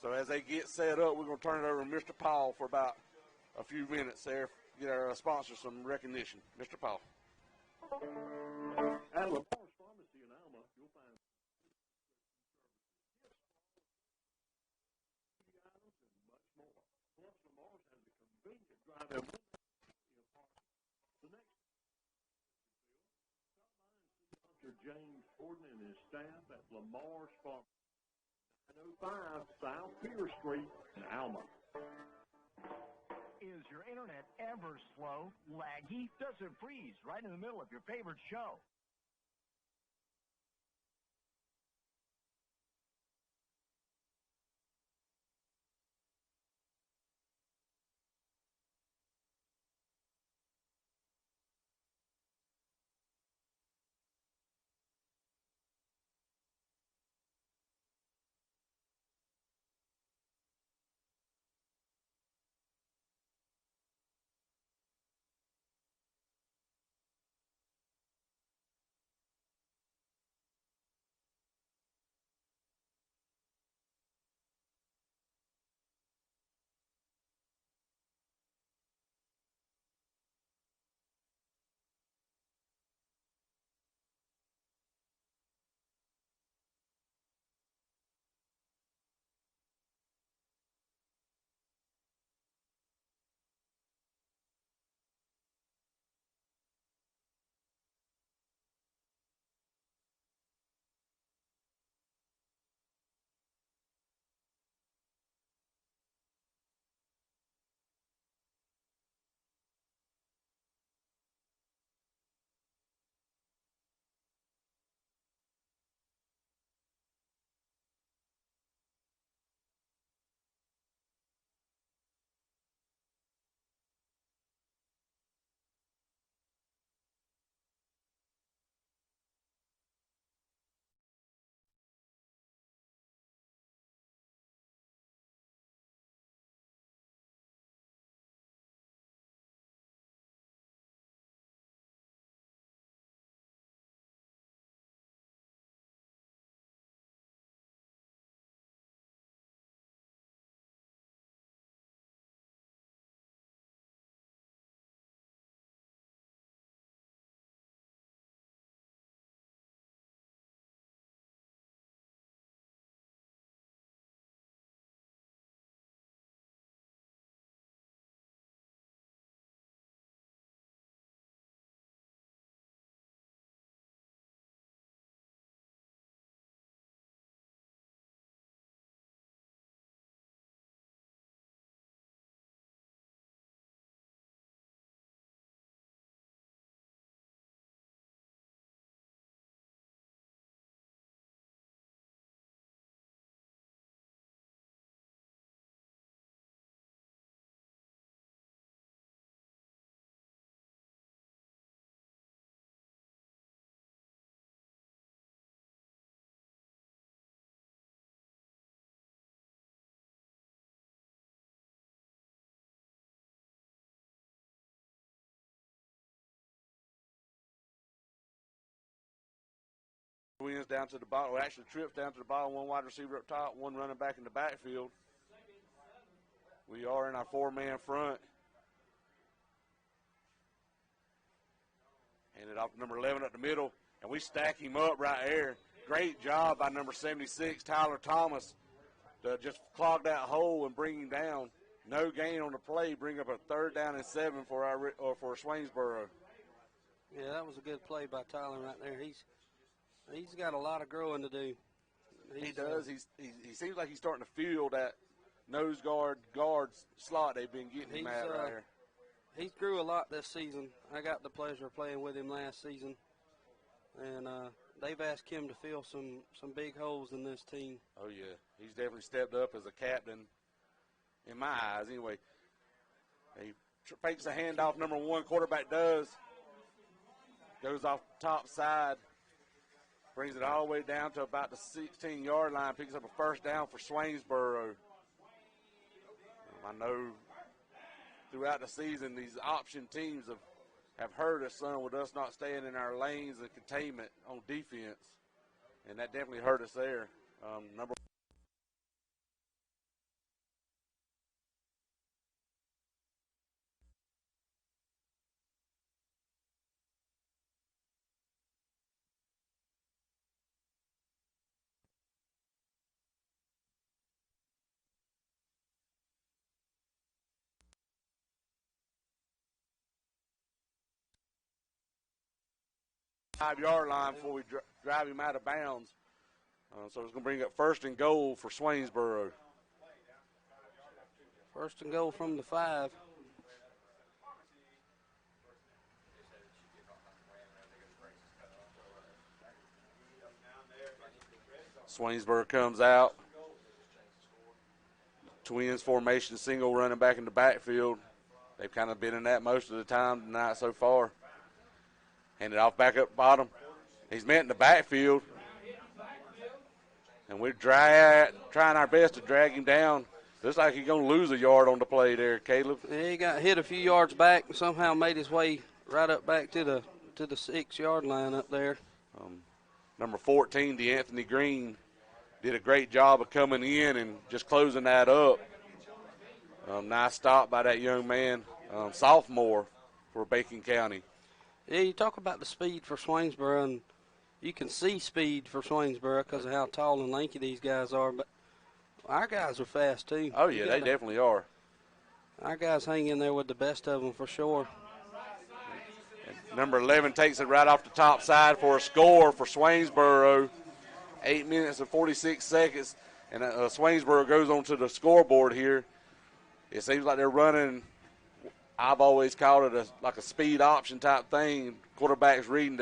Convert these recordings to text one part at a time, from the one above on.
So as they get set up, we're going to turn it over to Mr. Paul for about a few minutes there, get our sponsors some recognition. Mr. Paul. At Lamar's Pharmacy in Alma, you'll find items and much more. Plus, Lamar's has a convenient drive-in window. The next Dr. James Gordon and his staff at Lamar's Pharmacy. 905 South Pier Street in Alma. Is your internet ever slow, laggy? Does it freeze right in the middle of your favorite show? Wins down to the bottom, actually trips down to the bottom, one wide receiver up top, one running back in the backfield. We are in our four-man front. Handed off to number 11 up the middle, and we stack him up right there. Great job by number 76, Tyler Thomas, to just clog that hole and bring him down. No gain on the play, bring up a 3rd down and 7 for for Swainsboro. Yeah, that was a good play by Tyler right there. He's got a lot of growing to do. He does. He seems like he's starting to feel that nose guard slot they've been getting him at right here. He's grew a lot this season. I got the pleasure of playing with him last season, and they've asked him to fill some big holes in this team. Oh yeah, he's definitely stepped up as a captain, in my eyes anyway. He fakes a handoff. Number 1 quarterback does. Goes off the top side. Brings it all the way down to about the 16-yard line. Picks up a 1st down for Swainsboro. I know throughout the season these option teams have hurt us some with us not staying in our lanes and containment on defense. And that definitely hurt us there. Number 5-yard line before we drive him out of bounds. So it's going to bring up 1st and goal for Swainsboro. 1st and goal from the 5. Swainsboro comes out. Twins formation, single running back in the backfield. They've kind of been in that most of the time tonight so far. Handed off back up bottom. He's met in the backfield. And we're trying our best to drag him down. Looks like he's going to lose a yard on the play there, Caleb. Yeah, he got hit a few yards back and somehow made his way right up back to the 6-yard line up there. Number 14, DeAnthony Green, did a great job of coming in and just closing that up. Nice stop by that young man, sophomore for Bacon County. Yeah, you talk about the speed for Swainsboro, and you can see speed for Swainsboro because of how tall and lanky these guys are, but our guys are fast too. Oh, yeah, they definitely are. Our guys hang in there with the best of them for sure. Number 11 takes it right off the top side for a score for Swainsboro. 8 minutes and 46 seconds, and Swainsboro goes onto the scoreboard here. It seems like they're running, I've always called it like a speed option type thing. Quarterback's reading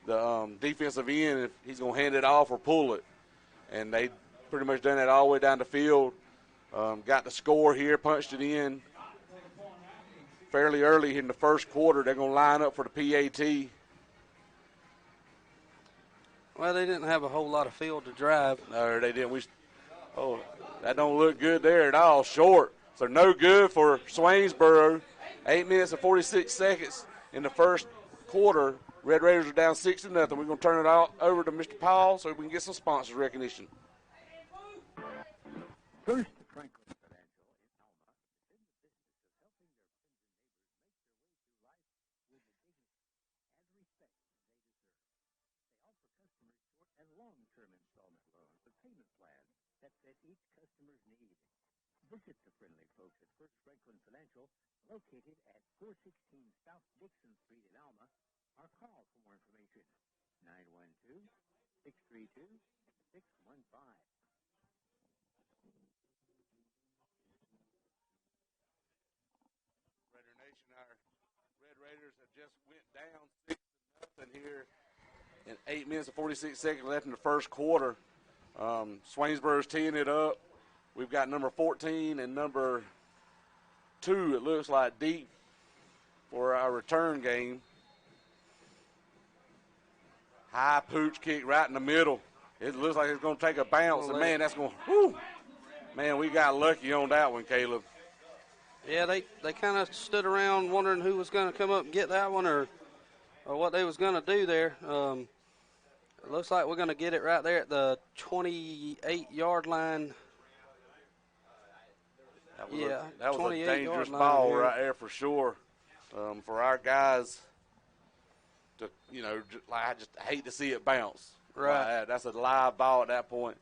the defensive end if he's going to hand it off or pull it. And they pretty much done that all the way down the field. Got the score here, punched it in fairly early in the first quarter. They're going to line up for the PAT. Well, they didn't have a whole lot of field to drive. No, they didn't. That don't look good there at all. Short. So no good for Swainsboro. 8 minutes and 46 seconds in the first quarter. Red Raiders are down 6-0. We're going to turn it all over to Mr. Powell so we can get some sponsors recognition. First, Franklin Financial in Alma is in the business of helping their friends and neighbors make their way through life with the dignity and respect they deserve. They offer customers short and long-term installment loans with payment plans that fit each customer's needs. Visit the friendly folks at First Franklin Financial, located at 416 South Dixon Street in Alma, or call for more information, 912-632-615. Raider Nation, our Red Raiders have just went down 6-0 here in 8 minutes and 46 seconds left in the first quarter. Swainsboro's teeing it up. We've got number 14 and number 2, it looks like, deep for our return game. High pooch kick right in the middle. It looks like it's going to take a bounce, and man, that's going to, whoo. Man, we got lucky on that one, Caleb. Yeah, they kind of stood around wondering who was going to come up and get that one or what they was going to do there. It looks like we're going to get it right there at the 28-yard line. That was a dangerous ball right there for sure. For our guys to, I just hate to see it bounce. Right. That's a live ball at that point.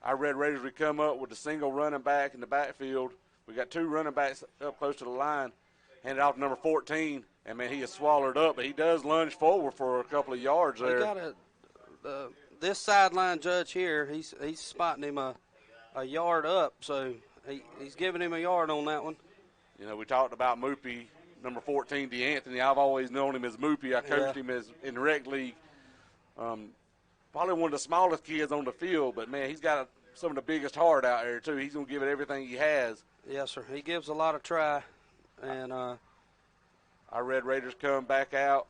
Our Red Raiders would come up with a single running back in the backfield. We got 2 running backs up close to the line. Handed off to number 14, and, man, he is swallowed up. But he does lunge forward for a couple of yards there. We got this sideline judge here, he's spotting him a yard up, so he's giving him a yard on that one. We talked about Moopy, number 14, DeAnthony. I've always known him as Moopy. I coached him in rec league. Probably one of the smallest kids on the field, but, man, he's got some of the biggest heart out there, too. He's going to give it everything he has. Yes, sir. He gives a lot of try. And our Red Raiders come back out,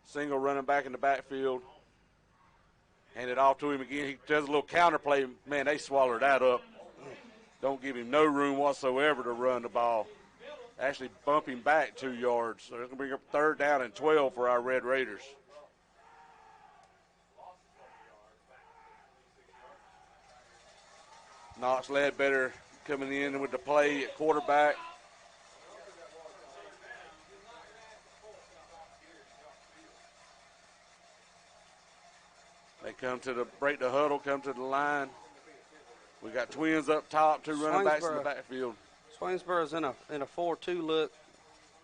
single running back in the backfield. Hand it off to him again. He does a little counter play. Man, they swallowed that up. Don't give him no room whatsoever to run the ball. Actually bump him back 2 yards. So it's going to bring up 3rd down and 12 for our Red Raiders. Knox Ledbetter coming in with the play at quarterback. They come to break the huddle, come to the line. We got twins up top, 2 running backs in the backfield. Swainsboro's in a 4-2 look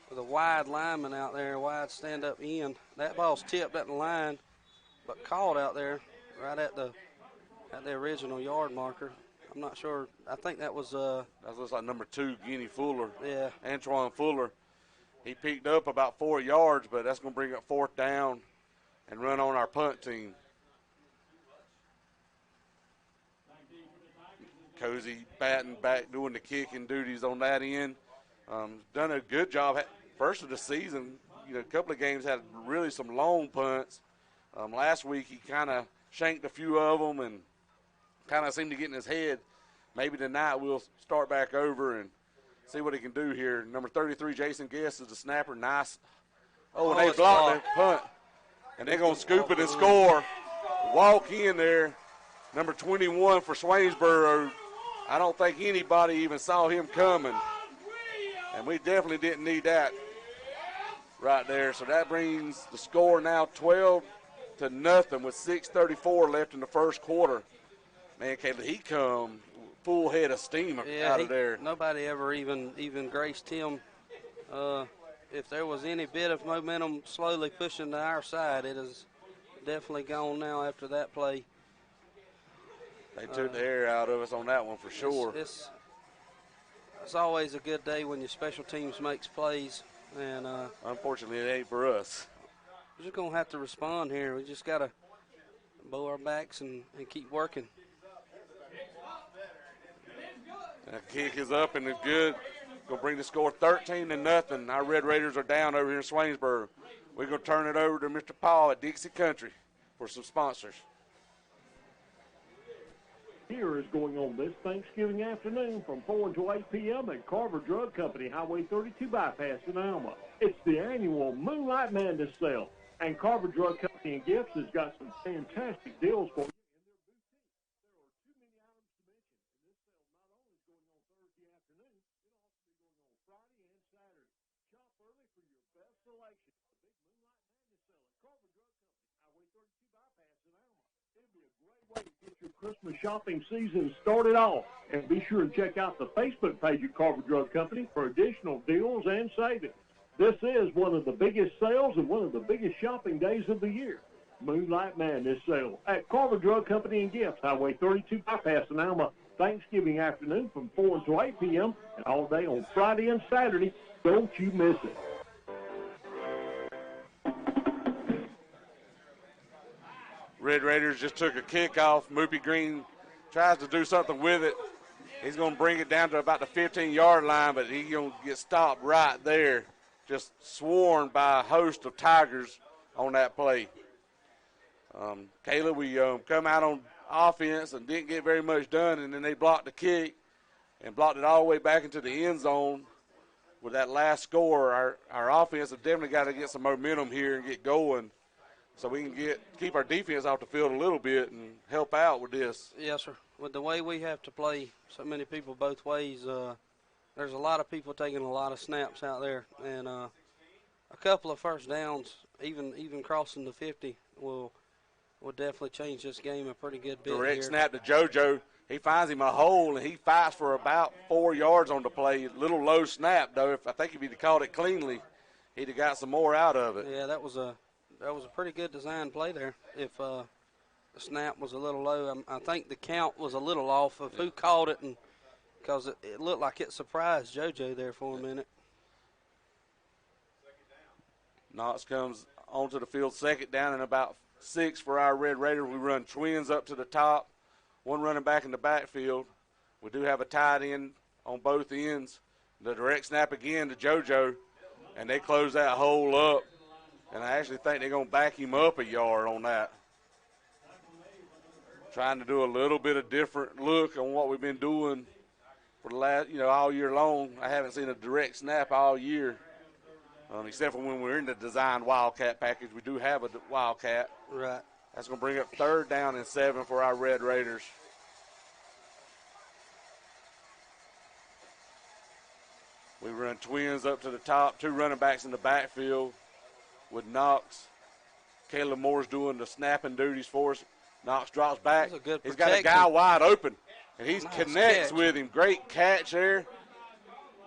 with a wide lineman out there, wide stand-up end. That ball's tipped at the line. but called out there right at the original yard marker. I'm not sure. I think that was That looks like number 2, Guinea Fuller. yeah. Antoine Fuller. He picked up about 4 yards, but that's going to bring up 4th down and run on our punt team. Cozy batting back, doing the kicking duties on that end. Done a good job. First of the season, a couple of games had really some long punts. Last week he kind of shanked a few of them and kind of seemed to get in his head. Maybe tonight we'll start back over and see what he can do here. Number 33, Jason Guest, is the snapper. Nice. Oh, and they blocked the punt. And they're going to scoop it and score. Walk in there. Number 21 for Swainsboro. I don't think anybody even saw him coming. And we definitely didn't need that right there. So that brings the score now 12-0 with 6:34 left in the first quarter. Man, Caleb, he come full head of steam out of there. Nobody ever even graced him. If there was any bit of momentum slowly pushing to our side, it is definitely gone now after that play. They took the air out of us on that one for sure. It's always a good day when your special teams makes plays. And unfortunately, it ain't for us. We're just going to have to respond here. We just got to bow our backs and keep working. That kick is up and it's good. Going to bring the score 13-0. Our Red Raiders are down over here in Swainsboro. We're going to turn it over to Mr. Paul at Dixie Country for some sponsors. Here is going on this Thanksgiving afternoon from 4 until 8 p.m. at Carver Drug Company, Highway 32 bypass in Alma. It's the annual Moonlight Madness sale, and Carver Drug Company and Gifts has got some fantastic deals for you. Christmas shopping season started off, and be sure to check out the Facebook page at Carver Drug Company for additional deals and savings. This is one of the biggest sales and one of the biggest shopping days of the year. Moonlight Madness sale at Carver Drug Company and Gifts, Highway 32 bypass in Alma, Thanksgiving afternoon from 4 until 8 p.m. and all day on Friday and Saturday. Don't you miss it. Red Raiders just took a kickoff. Moopy Green tries to do something with it. He's going to bring it down to about the 15-yard line, but he's going to get stopped right there, just swarmed by a host of Tigers on that play. Kayla, we come out on offense and didn't get very much done, and then they blocked the kick and blocked it all the way back into the end zone with that last score. Our offense have definitely got to get some momentum here and get going, so we can keep our defense off the field a little bit and help out with this. Yes, sir. With the way we have to play so many people both ways, there's a lot of people taking a lot of snaps out there. And a couple of first downs, even crossing the 50, will definitely change this game a pretty good bit. Direct snap to JoJo. He finds him a hole, and he fights for about 4 yards on the play. Little low snap, though. I think if he'd have caught it cleanly, he'd have got some more out of it. Yeah, that was a pretty good design play there. If the snap was a little low, I think the count was a little off of who caught it, and because it looked like it surprised JoJo there for a minute. Knox comes onto the field, second down and about 6 for our Red Raiders. We run twins up to the top, one running back in the backfield. We do have a tight end on both ends. The direct snap again to JoJo, and they close that hole up. And I actually think they're going to back him up a yard on that. Trying to do a little bit of different look on what we've been doing for the last, all year long. I haven't seen a direct snap all year, except for when we're in the design Wildcat package. We do have a Wildcat. Right. That's going to bring up 3rd down and 7 for our Red Raiders. We run twins up to the top, 2 running backs in the backfield with Knox. Caleb Moore's doing the snapping duties for us. Knox drops back. He's got a guy wide open, and he connects with him. Great catch there.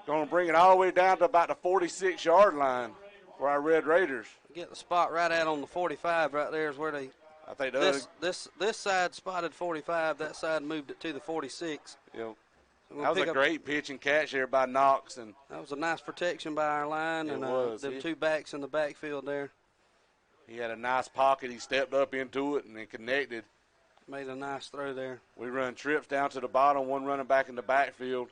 Going to bring it all the way down to about the 46-yard line for our Red Raiders. Get the spot right out on the 45 right there is where I think the other, this side spotted 45. That side moved it to the 46. you know, So that was a great pitch and catch there by Knox, and that was a nice protection by our line, and them two backs in the backfield there. He had a nice pocket. He stepped up into it and then connected. Made a nice throw there. We run trips down to the bottom, one running back in the backfield.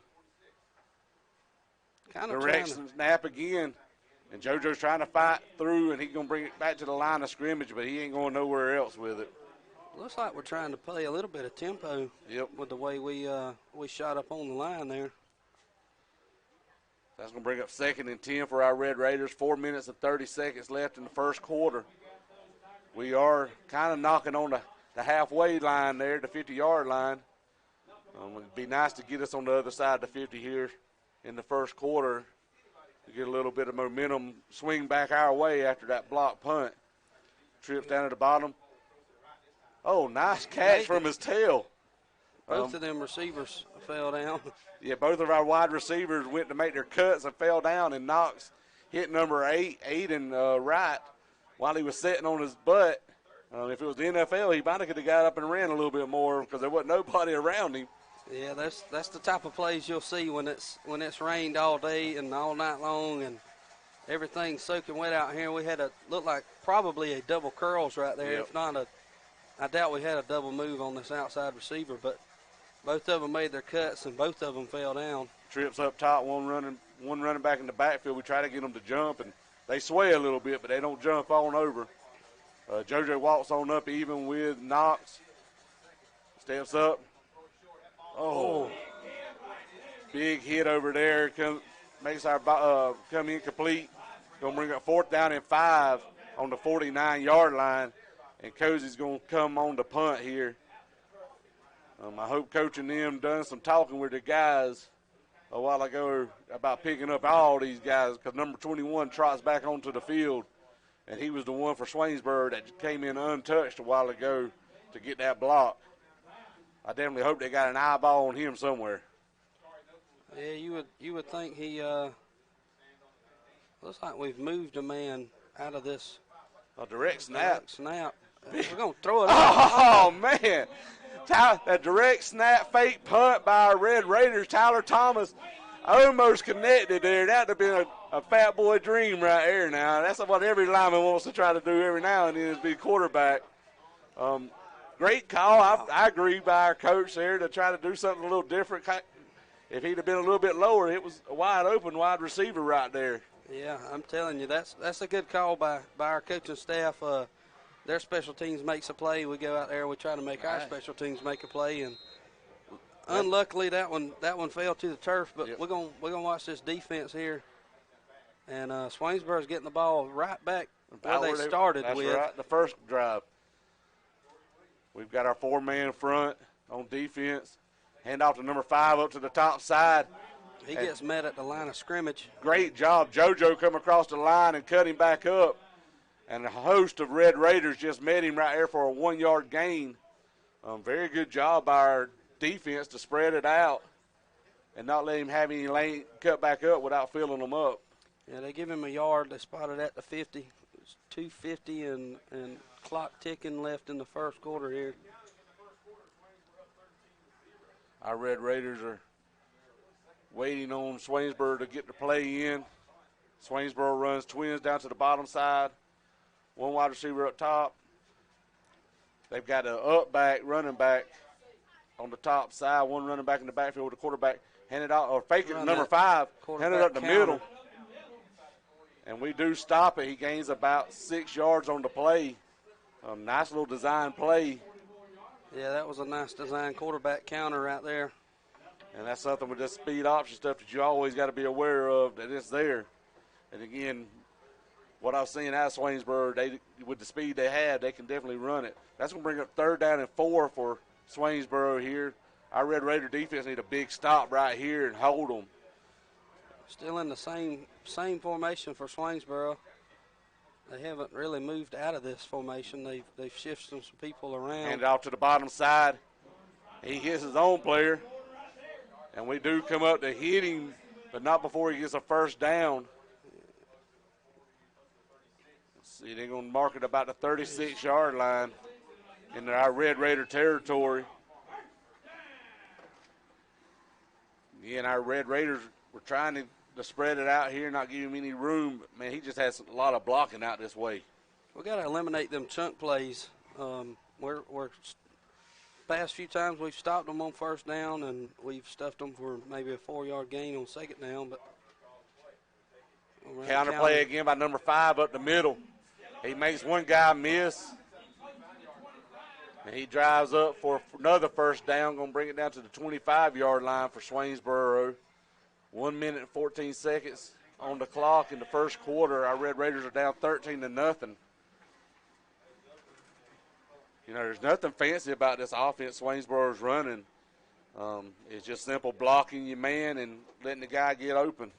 Kind of direction snap again. And JoJo's trying to fight through, and he's going to bring it back to the line of scrimmage, but he ain't going nowhere else with it. Looks like we're trying to play a little bit of tempo with the way we shot up on the line there. That's going to bring up 2nd and 10 for our Red Raiders. 4 minutes and 30 seconds left in the first quarter. We are kind of knocking on the halfway line there, the 50-yard line. It'd be nice to get us on the other side of the 50 here in the first quarter to get a little bit of momentum, swing back our way after that block punt. Trips down at the bottom. Oh, nice catch from his tail. Both of them receivers fell down. Yeah, both of our wide receivers went to make their cuts and fell down, and Knox hit number 8, Aiden Wright, while he was sitting on his butt. If it was the NFL, he might have got up and ran a little bit more because there wasn't nobody around him. Yeah, that's the type of plays you'll see when it's rained all day and all night long and everything's soaking wet out here. We had looked like probably a double curls right there. Yep. If not I doubt we had a double move on this outside receiver, but both of them made their cuts and both of them fell down. Trips up top, one running back in the backfield. We try to get them to jump, and they sway a little bit, but they don't jump on over. JoJo walks on up even with Knox. Steps up. Oh, big hit over there. Makes our come incomplete. Going to bring up 4th down and 5 on the 49-yard line. And Cozy's going to come on the punt here. I hope Coach and them done some talking with the guys a while ago about picking up all these guys because number 21 trots back onto the field. And he was the one for Swainsboro that came in untouched a while ago to get that block. I definitely hope they got an eyeball on him somewhere. Yeah, you would think he looks like we've moved a man out of this. A direct snap. We're going to throw it Oh, man. That direct snap fake punt by our Red Raiders. Tyler Thomas almost connected there. That would have been a fat boy dream right there now. That's what every lineman wants to try to do every now and then is be quarterback. Great call. I agree by our coach there to try to do something a little different. If he'd have been a little bit lower, it was a wide open wide receiver right there. Yeah, I'm telling you, that's a good call by our coaching staff. Their special teams makes a play. We go out there and we try to make our special teams make a play. And unluckily, that one fell to the turf. But we're gonna watch this defense here. And Swainsboro's getting the ball right back where they started with. That's right, the first drive. We've got our 4-man front on defense. Hand off to number 5 up to the top side. He gets met at the line of scrimmage. Great job. JoJo come across the line and cut him back up. And a host of Red Raiders just met him right there for a 1-yard gain. Very good job by our defense to spread it out and not let him have any lane cut back up without filling them up. Yeah, they give him a yard. They spotted at the 50. It's 2:50 and clock ticking left in the first quarter here. Our Red Raiders are waiting on Swainsboro to get the play in. Swainsboro runs twins down to the bottom side. One wide receiver up top. They've got an up back, running back on the top side. One running back in the backfield with the quarterback. Hand it out, or fake it to number 5. Hand it up the middle. And we do stop it. He gains about 6 yards on the play. Nice little design play. Yeah, that was a nice design quarterback counter right there. And that's something with this speed option stuff that you always got to be aware of, that it's there. And, again, what I was seeing out of Swainsboro, with the speed they had, they can definitely run it. That's going to bring up 3rd down and 4 for Swainsboro here. Our Red Raider defense need a big stop right here and hold them. Still in the same formation for Swainsboro. They haven't really moved out of this formation. They've shifted some people around. Hand it off to the bottom side. He hits his own player. And we do come up to hit him, but not before he gets a first down. Let's see, they're going to mark it about the 36-yard line. into our Red Raider territory. Yeah, and our Red Raiders were trying to spread it out here, not give him any room. But, man, he just has a lot of blocking out this way. We got to eliminate them chunk plays. We're past few times we've stopped them on first down, and we've stuffed them for maybe a 4-yard gain on second down. But counter play again by number 5 up the middle. He makes one guy miss. And he drives up for another first down, going to bring it down to the 25-yard line for Swainsboro. 1 minute and 14 seconds on the clock in the first quarter. Our Red Raiders are down 13-0. You know, there's nothing fancy about this offense Swainsboro's running. It's just simple blocking your man and letting the guy get open.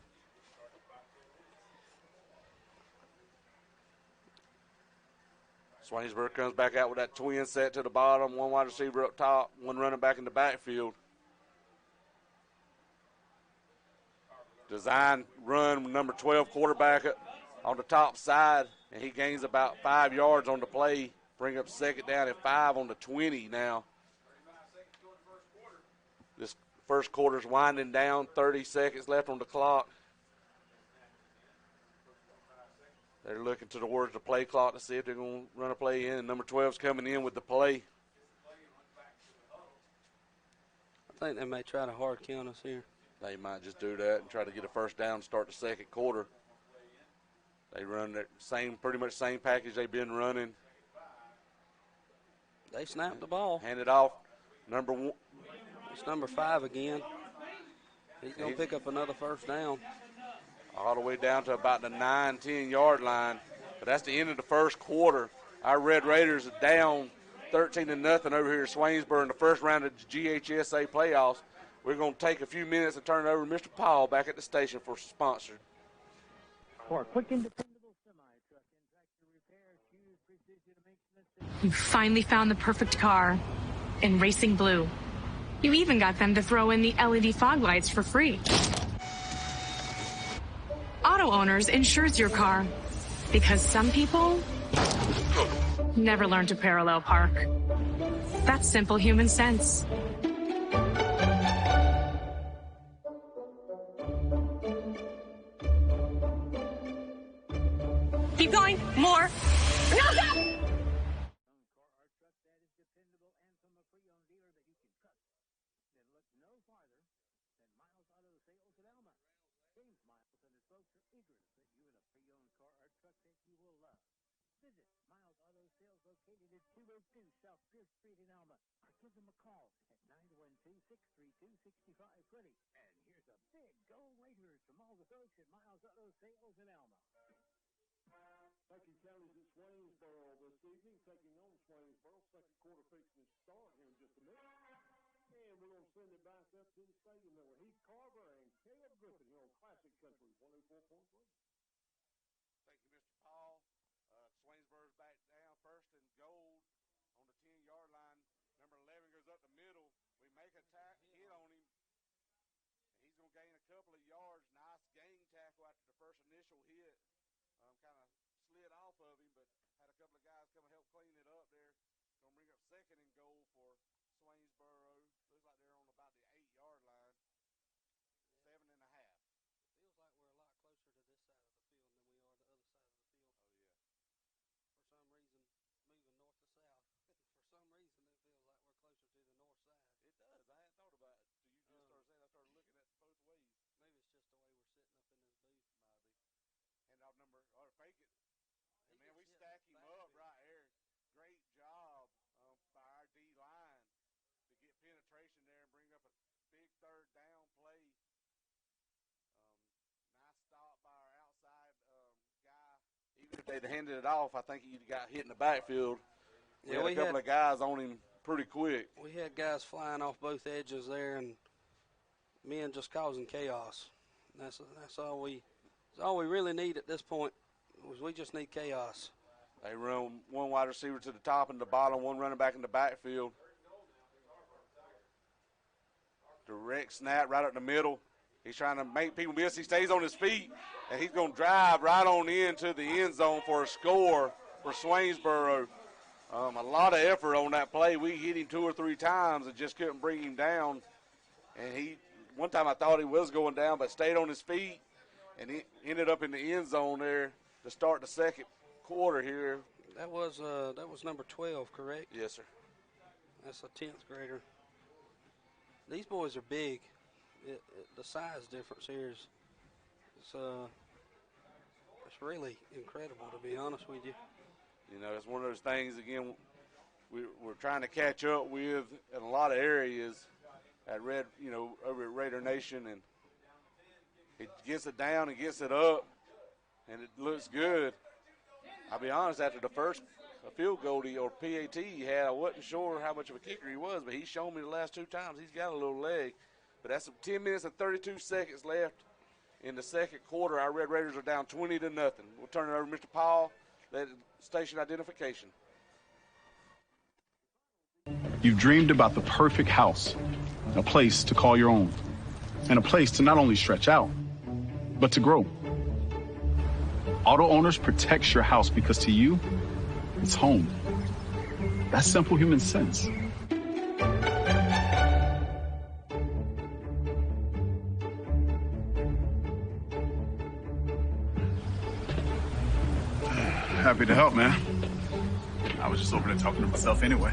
Swainsboro comes back out with that twin set to the bottom, one wide receiver up top, one running back in the backfield. Design run, number 12 quarterback on the top side, and he gains about 5 yards on the play. Bring up second down and 5 on the 20 now. This first quarter's winding down, 30 seconds left on the clock. They're looking towards the play clock to see if they're going to run a play in, and number 12's coming in with the play. I think they may try to hard count us here. They might just do that and try to get a first down and start the second quarter. They run that pretty much same package they've been running. They snapped the ball. Hand it off. Number 1. It's number 5 again. He's going to pick up another first down. All the way down to about the 9-10-yard line. But that's the end of the first quarter. Our Red Raiders are down 13-0 over here at Swainsboro in the first round of the GHSA playoffs. We're going to take a few minutes and turn it over to Mr. Paul back at the station for sponsored. For a quick and dependable semi-truck and tractor repair, choose precision maintenance. You finally found the perfect car in racing blue. You even got them to throw in the LED fog lights for free. Auto Owners insures your car because some people never learn to parallel park. That's simple human sense. Keep going. More. No, stop! South Pierce Street in Alma, or give them a call at 912-632-6520. And here's a big go waiters from all the folks at Miles Auto Sales in Alma. Kentucky County's at Swainsboro this evening, taking on Swainsboro. Second quarter fixing to start here in just a minute. And we're going to send it back up to the stadium there with Heath Carver and Caleb Griffin here on Classic Country 104.3. Thank you, Mr. Paul. Swainsboro's back down first and goal on the 10-yard line. Number 11 goes up the middle. We make a hit on him. And he's going to gain a couple of yards. Nice gang tackle after the first initial hit. Kind of slid off of him, but had a couple of guys come and help clean it up there. Going to bring up second and goal for Swainsboro. Looks like they're on about the 8-yard line. 7.5. Feels like we're a lot closer to this side of the field than we are the other side of the field. Oh, yeah. For some reason, moving north to south, for some reason it feels like we're closer to the north side. It does. I hadn't thought about it. You just started saying, I started looking at both ways. Maybe it's just the way we're sitting up in this booth. Hand off number, or fake it. And man, we stack him up right here. Great job by our D-line to get penetration there and bring up a big third down play. Nice stop by our outside guy. Even if they'd handed it off, I think he got hit in the backfield. We had a couple of guys on him pretty quick. We had guys flying off both edges there, and men just causing chaos. That's all we really need at this point. We just need chaos. They run one wide receiver to the top and the bottom, one running back in the backfield. Direct snap right up the middle. He's trying to make people miss. He stays on his feet, and he's going to drive right on into the end zone for a score for Swainsboro. A lot of effort on that play. We hit him 2 or 3 times and just couldn't bring him down. And one time I thought he was going down, but stayed on his feet, and he ended up in the end zone there to start the second quarter here. That was number 12, correct? Yes, sir. That's a 10th grader. These boys are big. The size difference here is it's really incredible, to be honest with you. You know, it's one of those things, again, we're trying to catch up with in a lot of areas over at Raider Nation, and it gets it down and gets it up, and it looks good. I'll be honest, after the first field goal or PAT he had, I wasn't sure how much of a kicker he was, but he's shown me the last 2 times he's got a little leg. But that's 10 minutes and 32 seconds left in the second quarter. Our Red Raiders are down 20-0. We'll turn it over to Mr. Paul, station identification. You've dreamed about the perfect house, a place to call your own, and a place to not only stretch out, but to grow. Auto Owners protects your house because to you, it's home. That's simple human sense. Happy to help, man. I was just over there talking to myself anyway.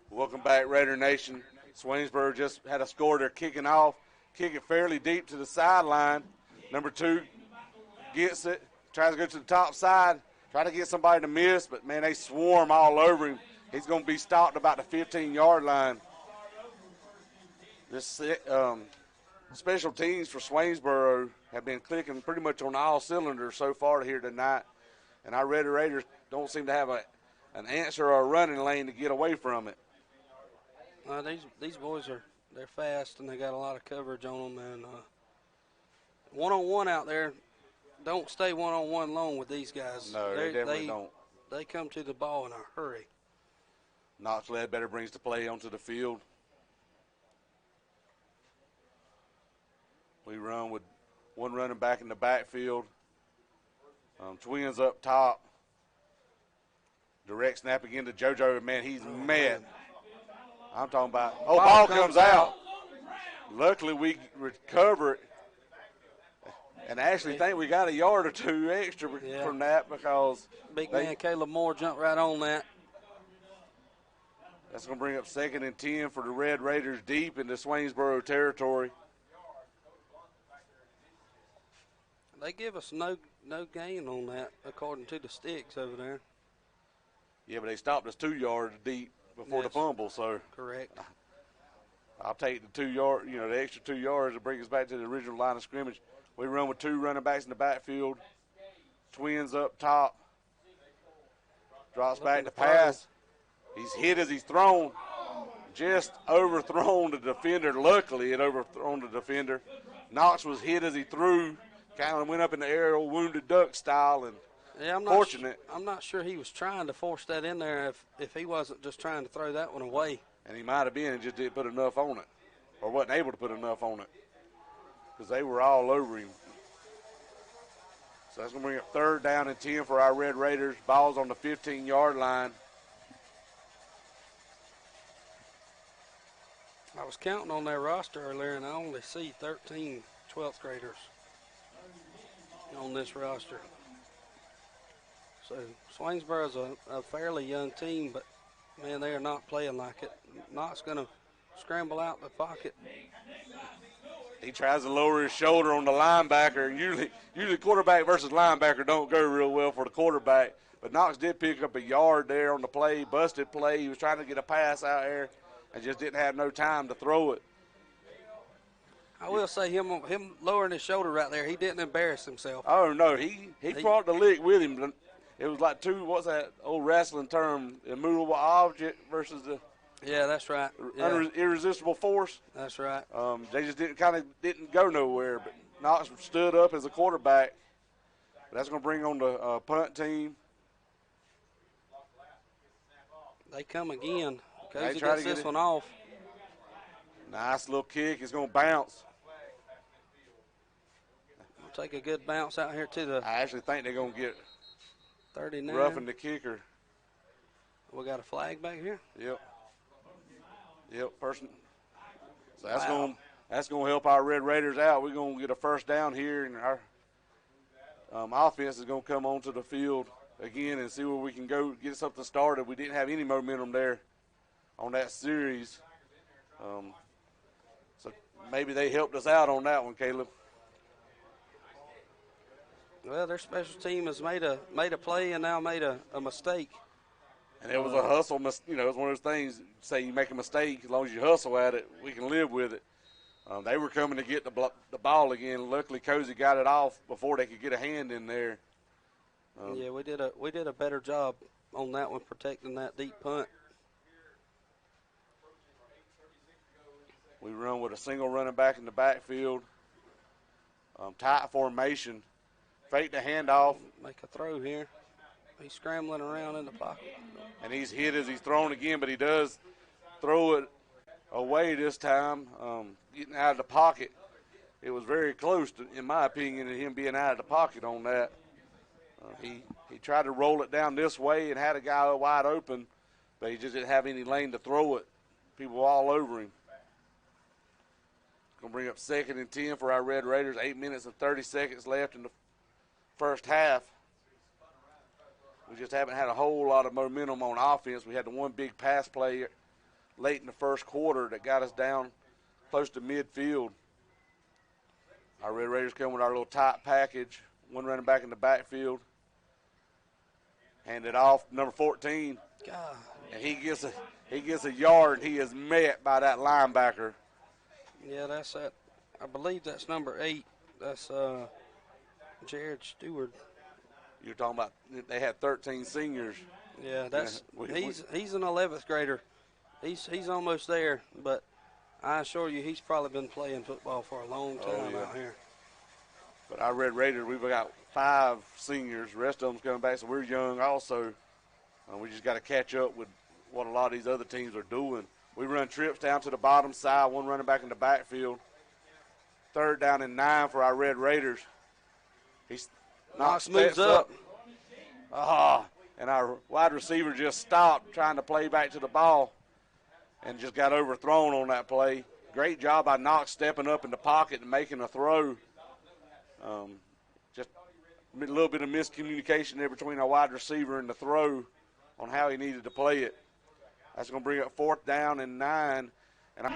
Welcome back, Raider Nation. Swainsboro just had a score. They're kicking off. Kick it fairly deep to the sideline. Number 2 gets it, tries to go to the top side, try to get somebody to miss, but, man, they swarm all over him. He's going to be stopped about the 15-yard line. This special teams for Swainsboro have been clicking pretty much on all cylinders so far here tonight, and our Red Raiders don't seem to have an answer or a running lane to get away from it. These boys they're fast, and they got a lot of coverage on them, and one-on-one out there, don't stay one-on-one long with these guys. No, they definitely don't. They come to the ball in a hurry. Knox Ledbetter brings the play onto the field. We run with one running back in the backfield. Twins up top. Direct snap again to JoJo. Man, he's mad. I'm talking about, ball comes out. Luckily, we recover it. And I actually think we got a yard or 2 extra from that because big man Caleb Moore jumped right on that. That's going to bring up 2nd and 10 for the Red Raiders deep into Swainsboro territory. They give us no gain on that, according to the sticks over there. Yeah, but they stopped us 2 yards deep before the fumble, so. Correct. I'll take the 2 yard, the extra 2 yards to bring us back to the original line of scrimmage. We run with 2 running backs in the backfield. Twins up top. Drops back to pass. He's hit as he's thrown. Just overthrown the defender. Luckily, it overthrown the defender. Knox was hit as he threw. Kind of went up in the air, old wounded duck style, and fortunate. I'm not sure he was trying to force that in there if he wasn't just trying to throw that one away. And he might have been and just didn't put enough on it, or wasn't able to put enough on it, because they were all over him. So that's going to bring up 3rd down and 10 for our Red Raiders. Ball's on the 15-yard line. I was counting on their roster earlier, and I only see 13 12th graders on this roster. So Swainsboro's a fairly young team, but, man, they are not playing like it. Knox going to scramble out the pocket. He tries to lower his shoulder on the linebacker. Usually quarterback versus linebacker don't go real well for the quarterback. But Knox did pick up a yard there on the play, busted play. He was trying to get a pass out there and just didn't have no time to throw it. I will say him lowering his shoulder right there, he didn't embarrass himself. Oh, no, he brought the lick with him. It was like what's that old wrestling term, immovable object versus the yeah, that's right. Yeah. Irresistible force. That's right. They just didn't go nowhere. But Knox stood up as a quarterback. But that's going to bring on the punt team. They come again. Cozy gets this one off. Nice little kick. It's going to bounce. take a good bounce out here to the I actually think they're going to get 39. roughing the kicker. We got a flag back here. Yep, person. So that's Wow. going to help our Red Raiders out. We're going to get a first down here, and our offense is going to come onto the field again and see where we can go get something started. We didn't have any momentum there on that series. So maybe they helped us out on that one, Caleb. Well, their special team has made a play and now made a mistake. And it was a hustle, you know, it's one of those things, say you make a mistake, as long as you hustle at it, we can live with it. They were coming to get the ball again. Luckily, Cozy got it off before they could get a hand in there. Yeah, we did a better job on that one, protecting that deep punt. We run with a single running back in the backfield. Tight formation. Fake the handoff. Make a throw here. He's scrambling around in the pocket. And he's hit as he's thrown again, but he does throw it away this time, getting out of the pocket. It was very close, in my opinion, to him being out of the pocket on that. He tried to roll it down this way and had a guy wide open, but he just didn't have any lane to throw it. People all over him. Going to bring up 2nd and 10 for our Red Raiders. 8 minutes and 30 seconds left in the first half. We just haven't had a whole lot of momentum on offense. We had the one big pass play late in the first quarter that got us down close to midfield. Our Red Raiders come with our little tight package. One running back in the backfield. Hand it off, number 14. God. And he gets a yard, and he is met by that linebacker. Yeah, that's that. I believe that's number 8. That's Jared Stewart. You're talking about they had 13 seniors. Yeah, that's Yeah, he's an 11th grader. He's almost there, but I assure you he's probably been playing football for a long time out here. But our Red Raiders, we've got 5 seniors. The rest of them's coming back, so we're young also. We just got to catch up with what a lot of these other teams are doing. We run trips down to the bottom side, one running back in the backfield. 3rd down and 9 for our Red Raiders. Knox moves up. And our wide receiver just stopped trying to play back to the ball and just got overthrown on that play. Great job by Knox stepping up in the pocket and making a throw. Just a little bit of miscommunication there between our wide receiver and the throw on how he needed to play it. That's going to bring up 4th down and 9. And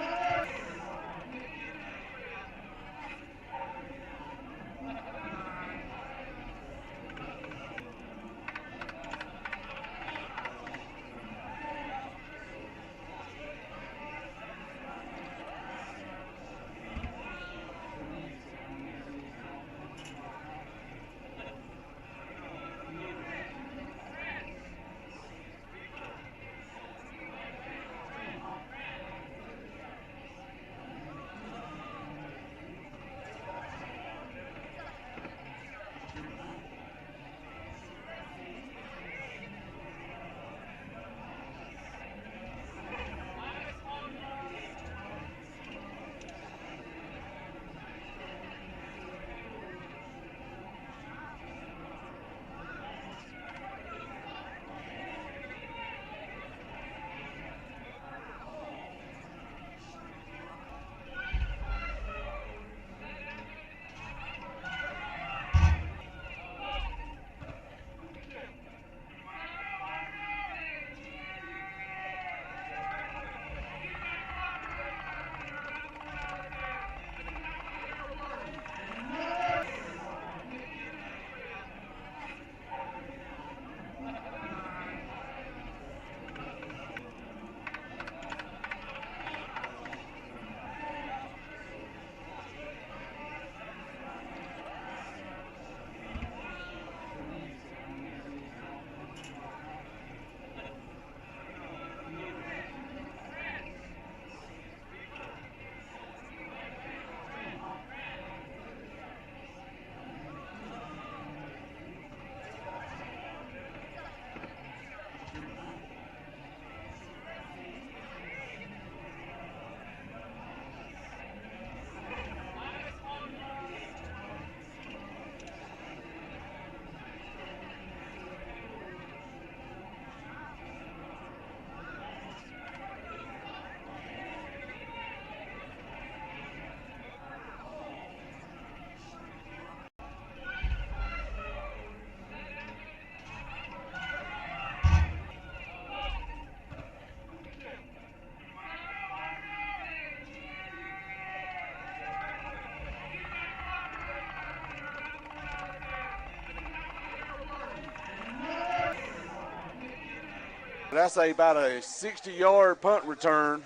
That's about a 60-yard punt return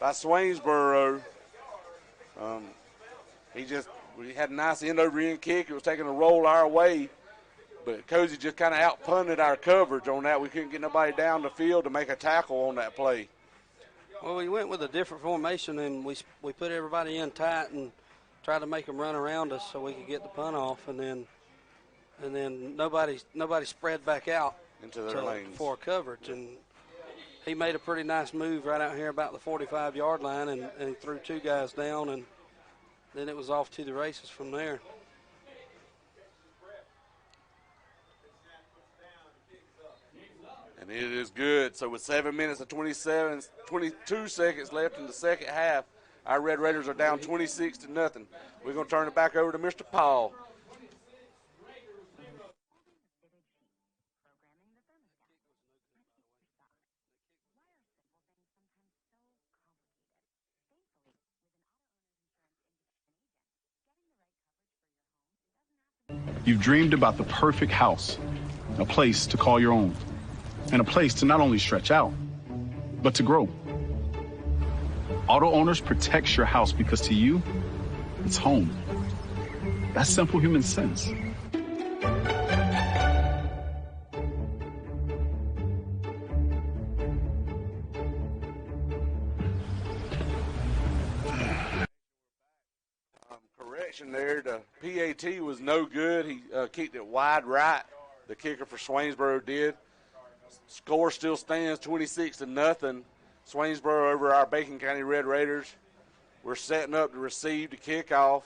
by Swainsboro. We had a nice end-over-end kick. It was taking a roll our way, but Cozy just kind of out-punted our coverage on that. We couldn't get nobody down the field to make a tackle on that play. Well, we went with a different formation, and we put everybody in tight and tried to make them run around us so we could get the punt off, and then nobody spread back out into their lanes for coverage. And he made a pretty nice move right out here about the 45-yard line, and he threw two guys down, and then it was off to the races from there. And it is good. So with 7 minutes and 22 seconds left in the second half, our Red Raiders are down 26-0. We're going to turn it back over to Mr. Paul. You've dreamed about the perfect house, a place to call your own, and a place to not only stretch out, but to grow. Auto Owners protects your house because to you, it's home. That's simple human sense. Correction there, the PAT was no good. He kicked it wide right. The kicker for Swainsboro did. Score still stands 26-0. Swainsboro over our Bacon County Red Raiders. We're setting up to receive the kickoff.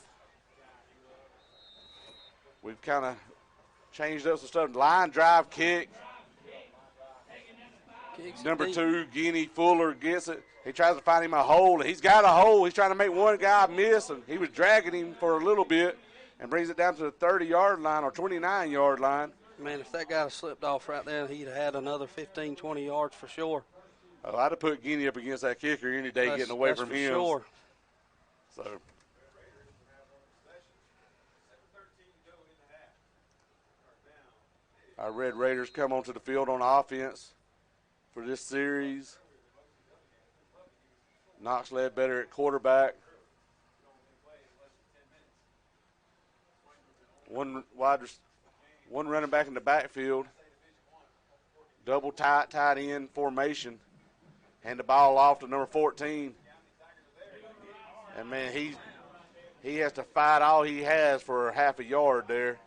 We've kind of changed up some stuff. Line drive kick. Number 2, Guinea Fuller gets it. He tries to find him a hole. He's got a hole. He's trying to make one guy miss, and he was dragging him for a little bit and brings it down to the 30-yard line or 29-yard line. Man, if that guy slipped off right there, he'd have had another 15, 20 yards for sure. Oh, I'd have put Guinea up against that kicker any day getting away from him. Sure. So our Red Raiders come onto the field on offense for this series. Knox Ledbetter at quarterback. One running back in the backfield. Double tight end formation. Hand the ball off to number 14. And, man, he has to fight all he has for half a yard there.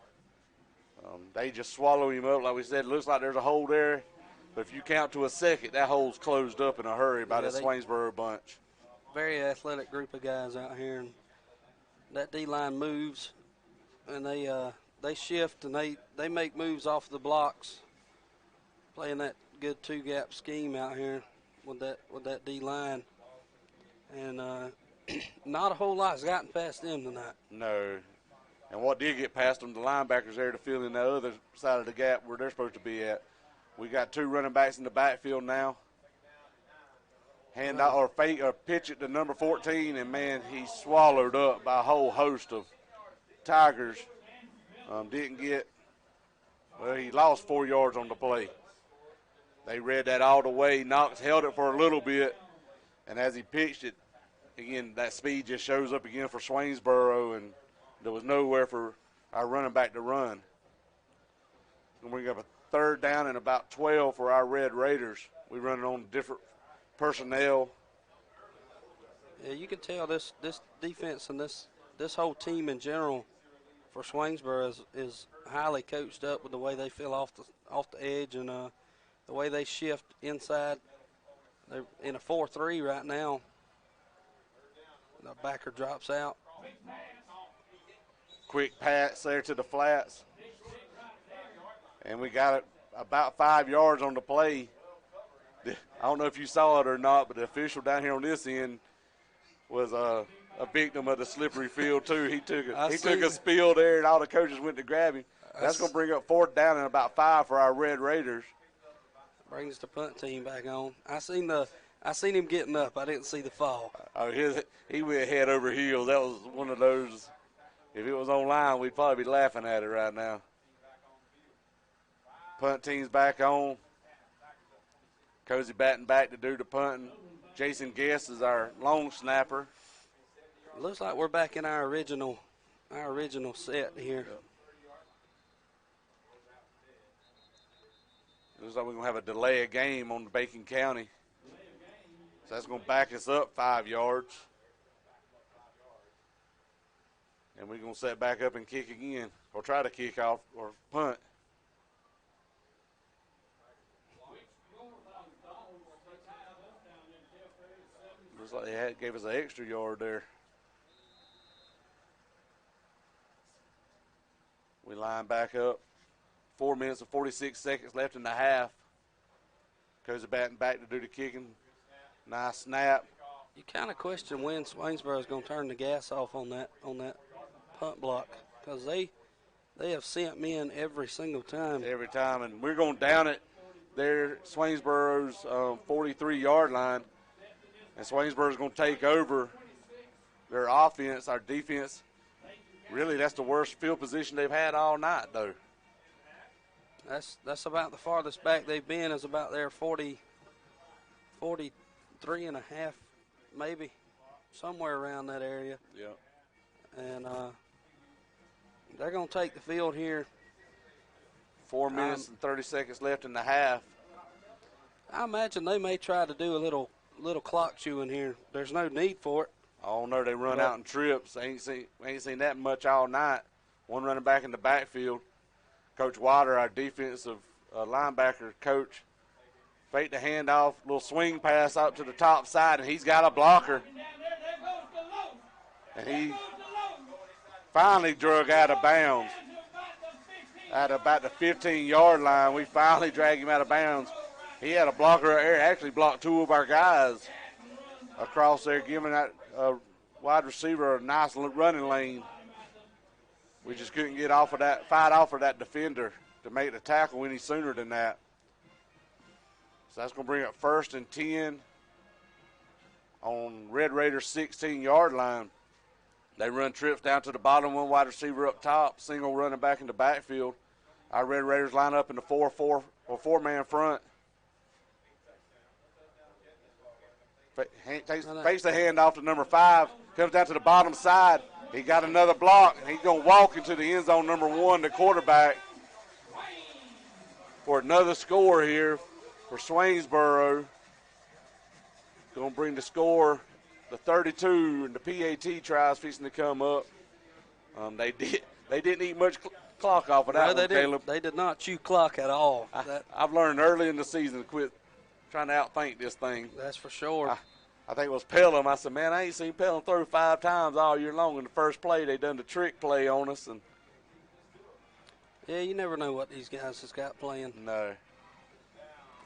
They just swallow him up. Like we said, it looks like there's a hole there. But if you count to a second, that hole's closed up in a hurry by the Swainsboro bunch. Very athletic group of guys out here. And that D-line moves, and they shift, and they make moves off the blocks, playing that good two-gap scheme out here with that D-line. And not a whole lot's gotten past them tonight. No. And what did get past them, the linebackers there to fill in the other side of the gap where they're supposed to be at. We got 2 running backs in the backfield now. Hand out or pitch it to number 14, and, man, he's swallowed up by a whole host of Tigers. He lost 4 yards on the play. They read that all the way. Knox held it for a little bit, and as he pitched it, again, that speed just shows up again for Swainsboro, and there was nowhere for our running back to run. And we got a 3rd down and about 12 for our Red Raiders. We running on different personnel. Yeah, you can tell this defense and this whole team in general for Swainsboro is highly coached up with the way they feel off the edge and the way they shift inside. They're in a 4-3 right now. The backer drops out. Quick pass there to the flats. And we got it about 5 yards on the play. I don't know if you saw it or not, but the official down here on this end was a victim of the slippery field too. He took a spill there, and all the coaches went to grab him. That's going to bring up 4th down and about 5 for our Red Raiders. Brings the punt team back on. I seen him getting up. I didn't see the fall. Oh, he went head over heels. That was one of those. If it was online, we'd probably be laughing at it right now. Punt team's back on. Cozy batting back to do the punting. Jason Guest is our long snapper. Looks like we're back in our original set here. Yep. Looks like we're going to have a delay of game on the Bacon County. So that's going to back us up 5 yards. And we're going to set back up and kick again, or try to kick off or punt. Looks like they gave us an extra yard there. We line back up. 4 minutes and 46 seconds left in the half. Goes batting back to do the kicking. Nice snap. You kind of question when Swainsboro is going to turn the gas off on that punt block, because they have sent men every single time. Every time, and we're going down it there, Swainsboro's 43-yard line, and Swainsboro's going to take over their offense. Our defense, really, that's the worst field position they've had all night, though. That's about the farthest back they've been, is about their 43 and a half, maybe, somewhere around that area. Yep. And they're going to take the field here. 4 minutes and 30 seconds left in the half. I imagine they may try to do a little clock chewing here. There's no need for it. Oh no, they run out in trips. Ain't seen that much all night. One running back in the backfield. Coach Water, our defensive linebacker coach, faked the handoff, little swing pass out to the top side, and he's got a blocker. And he finally drug out of bounds. At about the 15-yard line, we finally dragged him out of bounds. He had a blocker there, actually blocked two of our guys across there, giving that wide receiver a nice running lane. We just couldn't get off of that, fight off of that defender to make the tackle any sooner than that. So that's going to bring up 1st and 10 on Red Raiders' 16-yard line. They run trips down to the bottom, one wide receiver up top, single running back in the backfield. Our Red Raiders line up in the 4-man front. Fakes the handoff to number 5, comes down to the bottom side. He got another block, and he's going to walk into the end zone, number 1, the quarterback, for another score here for Swainsboro. Going to bring the score, the 32, and the PAT tries fixing to come up. They didn't eat much clock off of that one, Caleb. They did not chew clock at all. I've learned early in the season to quit trying to outthink this thing. That's for sure. I think it was Pelham. I said, man, I ain't seen Pelham throw 5 times all year long. In the first play, they done the trick play on us. And yeah, you never know what these guys has got playing. No.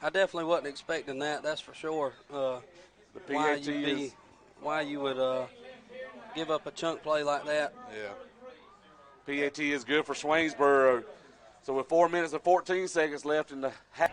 I definitely wasn't expecting that, that's for sure. The PAT why you would give up a chunk play like that. Yeah. PAT is good for Swainsboro. So with 4 minutes and 14 seconds left in the half.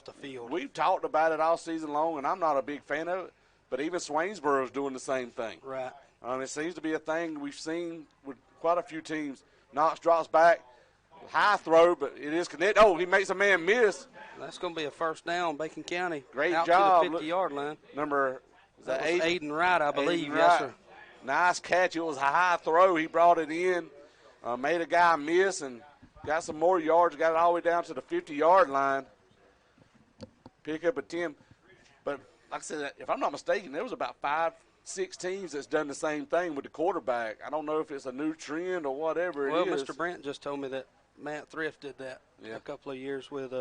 the field. We've talked about it all season long, and I'm not a big fan of it, but even Swainsboro is doing the same thing. Right. It seems to be a thing we've seen with quite a few teams. Knox drops back, high throw, but it is connected. Oh, he makes a man miss. That's going to be a first down, Bacon County. Great out job. to the 50-yard line. Is that Aiden Wright, I believe. Aiden Yes, Wright. sir. Nice catch. It was a high throw. He brought it in, made a guy miss, and got some more yards. Got it all the way down to the 50-yard line. Pick up a 10. But like I said, if I'm not mistaken, there was about 5-6 teams that's done the same thing with the quarterback. I don't know if it's a new trend or whatever it is. Well, Mr. Brent just told me that Matt Thrift did that a couple of years with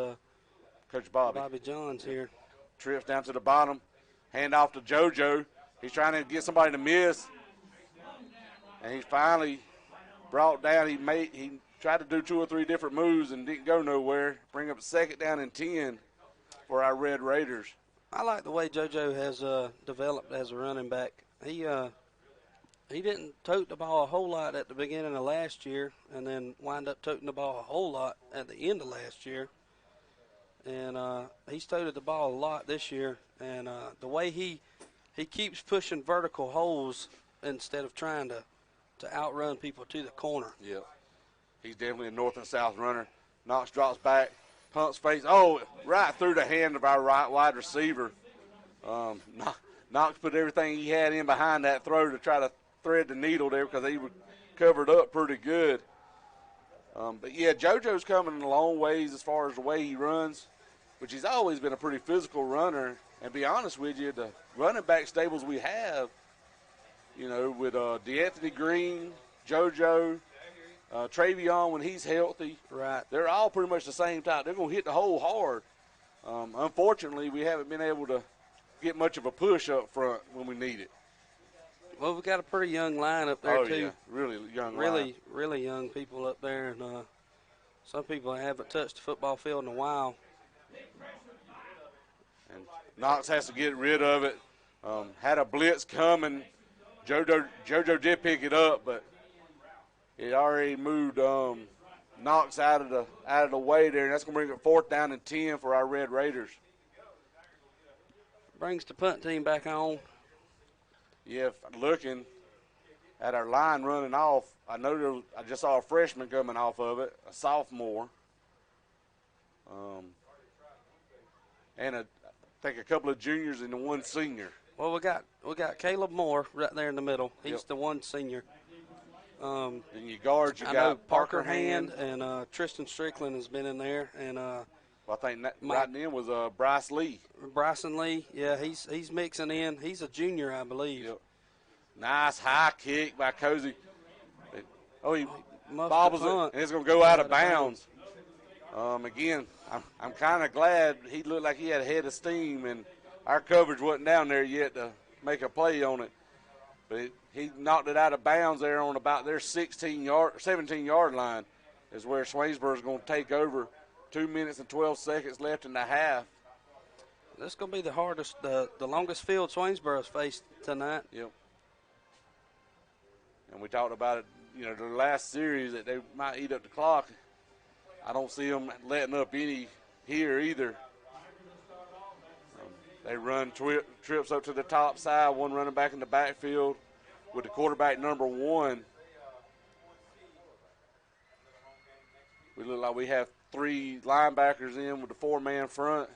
Coach Bobby. Bobby Johns here. Trips down to the bottom. Hand off to JoJo. He's trying to get somebody to miss. And he finally brought down. He tried to do 2 or 3 different moves and didn't go nowhere. Bring up 2nd down and 10 for our Red Raiders. I like the way JoJo has developed as a running back. He didn't tote the ball a whole lot at the beginning of last year, and then wind up toting the ball a whole lot at the end of last year. And he's toted the ball a lot this year. And the way he keeps pushing vertical holes instead of trying to outrun people to the corner. Yep. He's definitely a north and south runner. Knox drops back, pumps face. Oh, right through the hand of our right wide receiver. Knox put everything he had in behind that throw to try to thread the needle there because he was covered up pretty good. But, yeah, JoJo's coming a long ways as far as the way he runs, which he's always been a pretty physical runner. And be honest with you, the running back stables we have, with DeAnthony Green, JoJo, Travion when he's healthy. Right. They're all pretty much the same type. They're going to hit the hole hard. Unfortunately, we haven't been able to get much of a push up front when we need it. Well, we've got a pretty young line up there, too. Yeah, really young line. Really young people up there. And some people haven't touched the football field in a while. And Knox has to get rid of it. Had a blitz coming. JoJo did pick it up, but it already moved Knox out of the way there, and that's going to bring it 4th down and 10 for our Red Raiders. Brings the punt team back on. Yeah, looking at our line running off, I just saw a freshman coming off of it, a sophomore, and I think a couple of juniors and one senior. Well, we got Caleb Moore right there in the middle. He's the one senior. And your guards, you I got know Parker Hand and Tristan Strickland has been in there, and I think right then was Bryce Lee. Bryson Lee, yeah, he's mixing in. He's a junior, I believe. Yep. Nice high kick by Cozy. Oh, he Must bobbles have it, punt. and it's going to go out of bounds. Again, I'm kind of glad he looked like he had a head of steam, and our coverage wasn't down there yet to make a play on it. But he knocked it out of bounds there on about their 17-yard line is where Swainsboro is going to take over. 2 minutes and 12 seconds left in the half. This is going to be the hardest, the longest field Swainsboro's faced tonight. Yep. And we talked about it, the last series that they might eat up the clock. I don't see them letting up any here either. They run trips up to the top side, one running back in the backfield with the quarterback number 1. We look like we have 3 linebackers in with the 4-man front.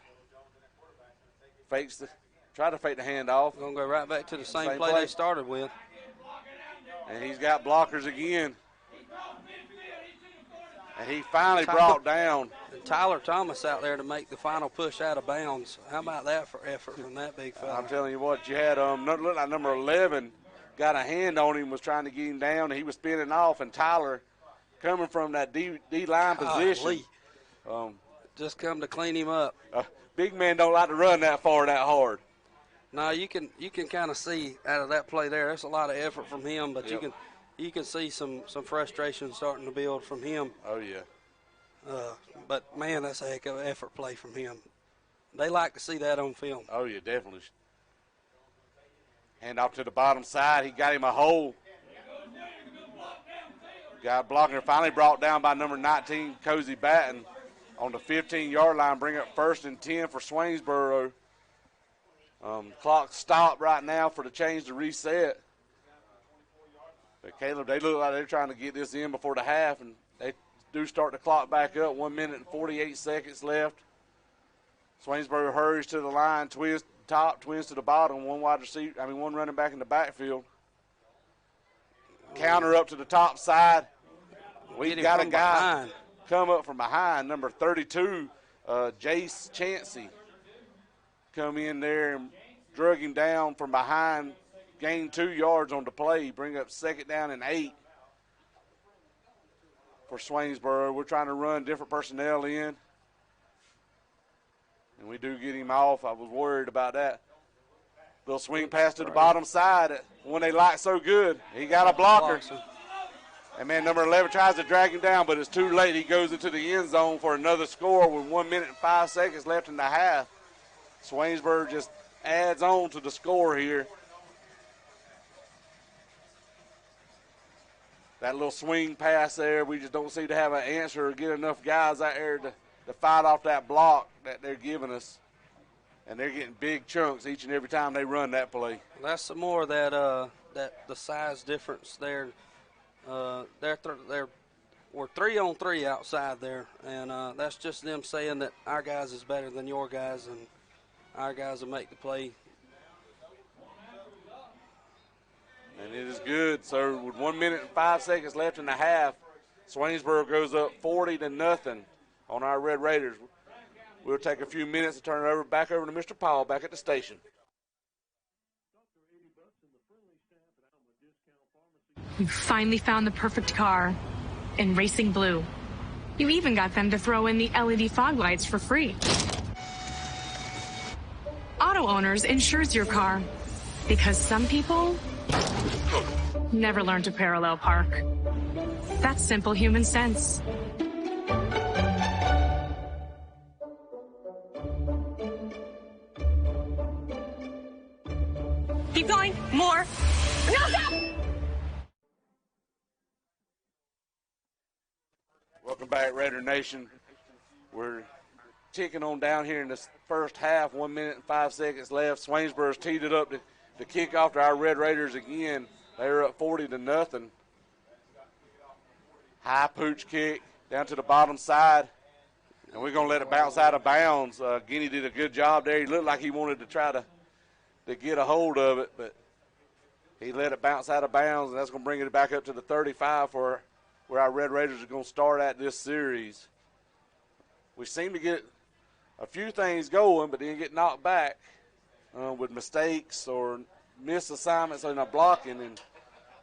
Try to fake the handoff. Going to go right back to the same play they started with. And he's got blockers again. And he finally brought down. And Tyler Thomas out there to make the final push out of bounds. How about that for effort from that big fella? I'm telling you what, you had looked like number 11 got a hand on him, was trying to get him down, and he was spinning off, and Tyler coming from that D-line position. Just come to clean him up. Big man don't like to run that far that hard. No, you can kind of see out of that play there. There's a lot of effort from him, but you can see some frustration starting to build from him. Oh yeah. But man, that's a heck of an effort play from him. They like to see that on film. Oh yeah, definitely. Hand off to the bottom side. He got him a hole. Got blocking. Finally brought down by number 19, Cozy Batten. on the 15-yard line, bring up 1st and 10 for Swainsboro. Clock stopped right now for the change to reset. But Caleb, they look like they're trying to get this in before the half, and they do start the clock back up. 1 minute and 48 seconds left. Swainsboro hurries to the line, twist top, twins to the bottom. One running back in the backfield. Counter up to the top side. We've got a guy come up from behind, number 32, Jace Chansey. Come in there and drug him down from behind, gain 2 yards on the play, bring up 2nd down and 8 for Swainsboro. We're trying to run different personnel in, and we do get him off. I was worried about that. Little swing pass to the bottom side, one they like so good. He got a blocker. And, man, number 11 tries to drag him down, but it's too late. He goes into the end zone for another score with 1 minute and 5 seconds left in the half. Swainsboro just adds on to the score here. That little swing pass there, we just don't seem to have an answer or get enough guys out there to fight off that block that they're giving us. And they're getting big chunks each and every time they run that play. That's some more of that the size difference there. We're 3-on-3 outside there, and that's just them saying that our guys is better than your guys, and our guys will make the play. And it is good. So with 1 minute and 5 seconds left in the half, Swainsboro goes up 40-0 on our Red Raiders. We'll take a few minutes to turn it back over to Mr. Powell back at the station. You finally found the perfect car in racing blue. You even got them to throw in the LED fog lights for free. Auto Owners insures your car because some people never learn to parallel park. That's simple human sense. Keep going. More. No, stop! Welcome back, Raider Nation. We're ticking on down here in this first half. 1 minute and 5 seconds left. Swainsboro's teed it up to kick off to our Red Raiders again. They're up 40-0. High pooch kick down to the bottom side. And we're going to let it bounce out of bounds. Guinea did a good job there. He looked like he wanted to try to get a hold of it, but he let it bounce out of bounds, and that's going to bring it back up to the 35 for where our Red Raiders are going to start at this series. We seem to get a few things going, but then get knocked back with mistakes or missed assignments in our blocking, and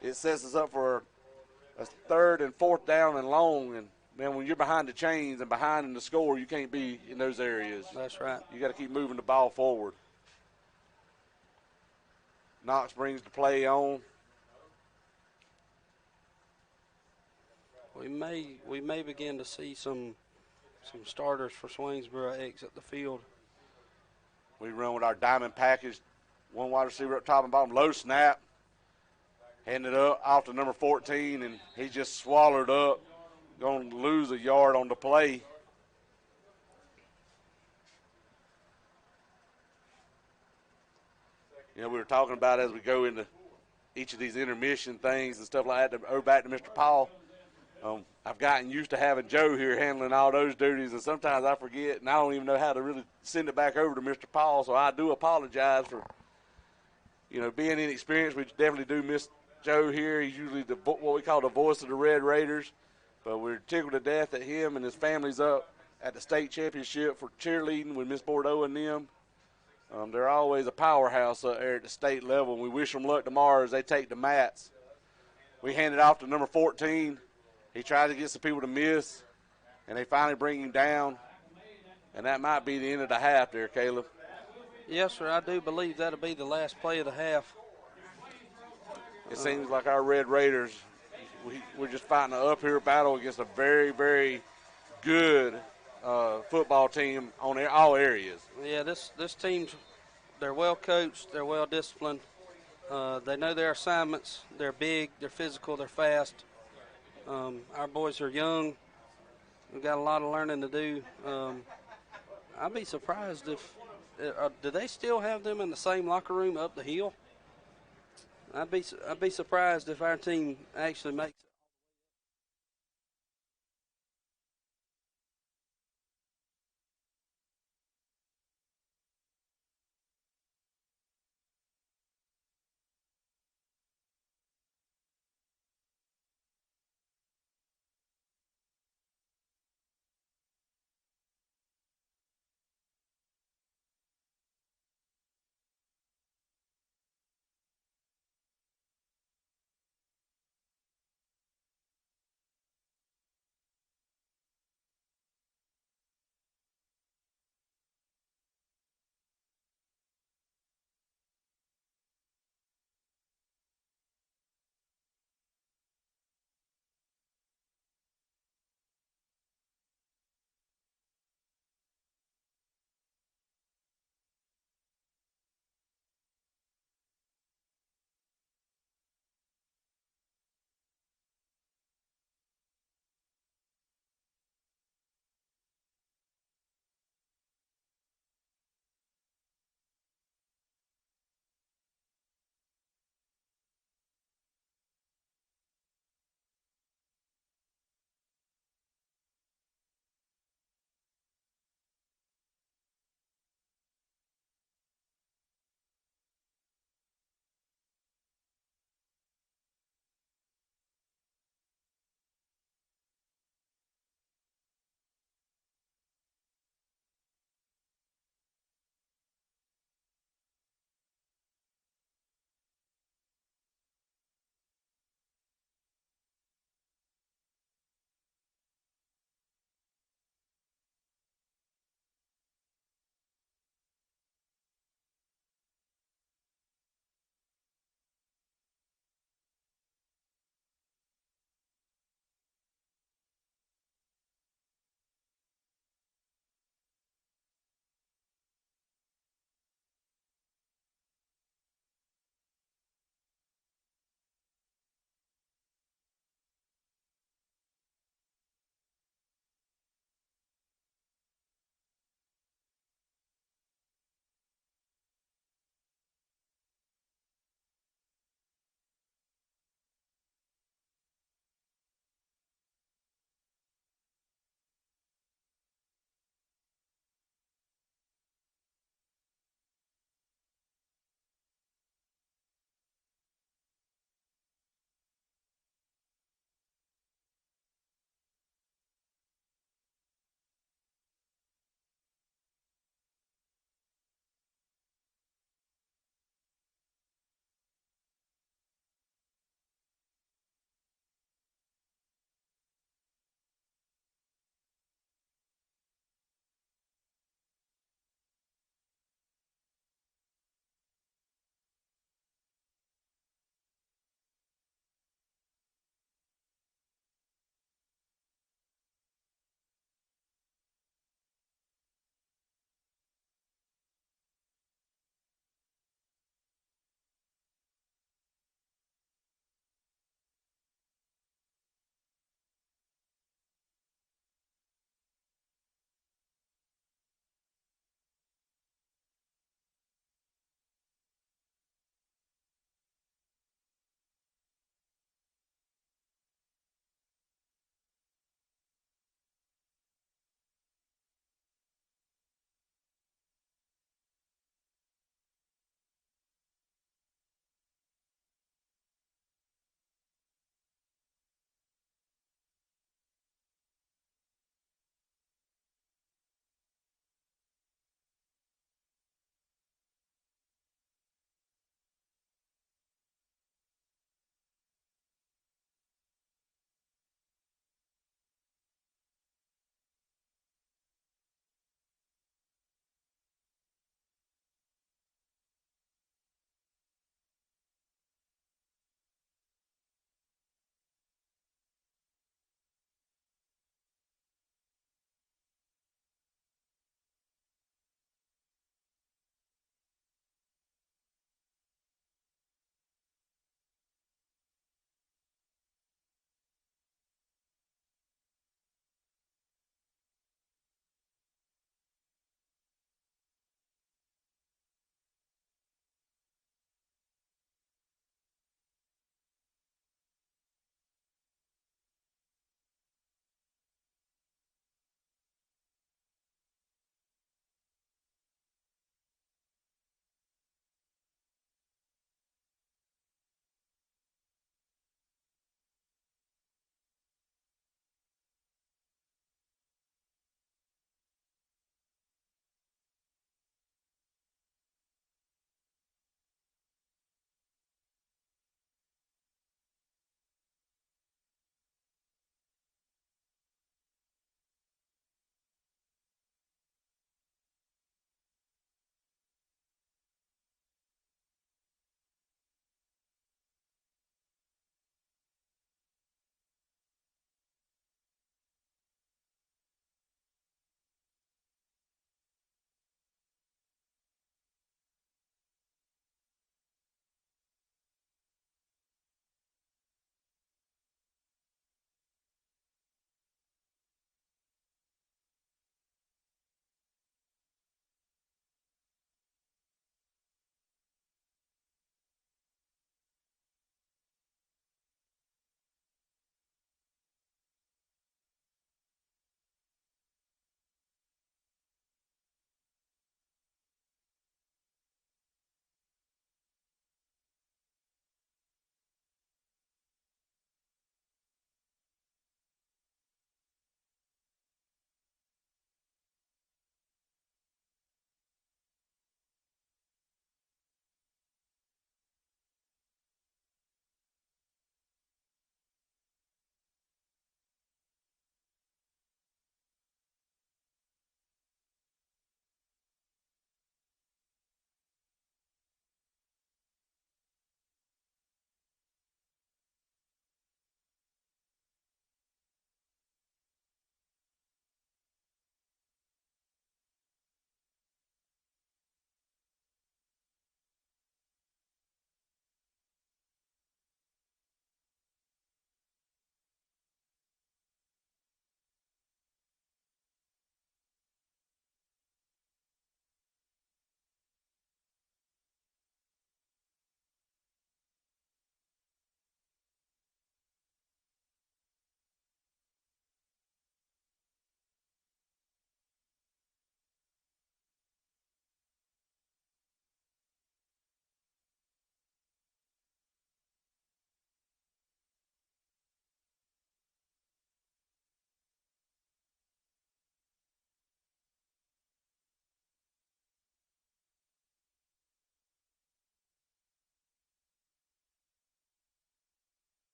it sets us up for a 3rd and 4th down and long. And, man, when you're behind the chains and behind in the score, you can't be in those areas. That's right. You got to keep moving the ball forward. Knox brings the play on. We may begin to see some starters for Swainsboro exit the field. We run with our diamond package, one wide receiver up top and bottom, low snap, handed up off to number 14, and he just swallowed up, going to lose a yard on the play. You know, we were talking about as we go into each of these intermission things and stuff like that, to go back to Mr. Paul. I've gotten used to having Joe here handling all those duties, and sometimes I forget, and I don't even know how to really send it back over to Mr. Paul, so I do apologize for, being inexperienced. We definitely do miss Joe here. He's usually what we call the voice of the Red Raiders, but we're tickled to death that him and his family's up at the state championship for cheerleading with Miss Bordeaux and them. They're always a powerhouse up there at the state level, and we wish them luck tomorrow as they take the mats. We hand it off to number 14. He tried to get some people to miss, and they finally bring him down, and that might be the end of the half there, Caleb. Yes, sir, I do believe that'll be the last play of the half. It seems like our Red Raiders, we're just fighting an uphill battle against a very, very good football team on all areas. Yeah, this team, they're well coached, they're well disciplined. They know their assignments. They're big, they're physical, they're fast. Our boys are young. We've got a lot of learning to do. I'd be surprised if do they still have them in the same locker room up the hill? I'd be surprised if our team actually makes it.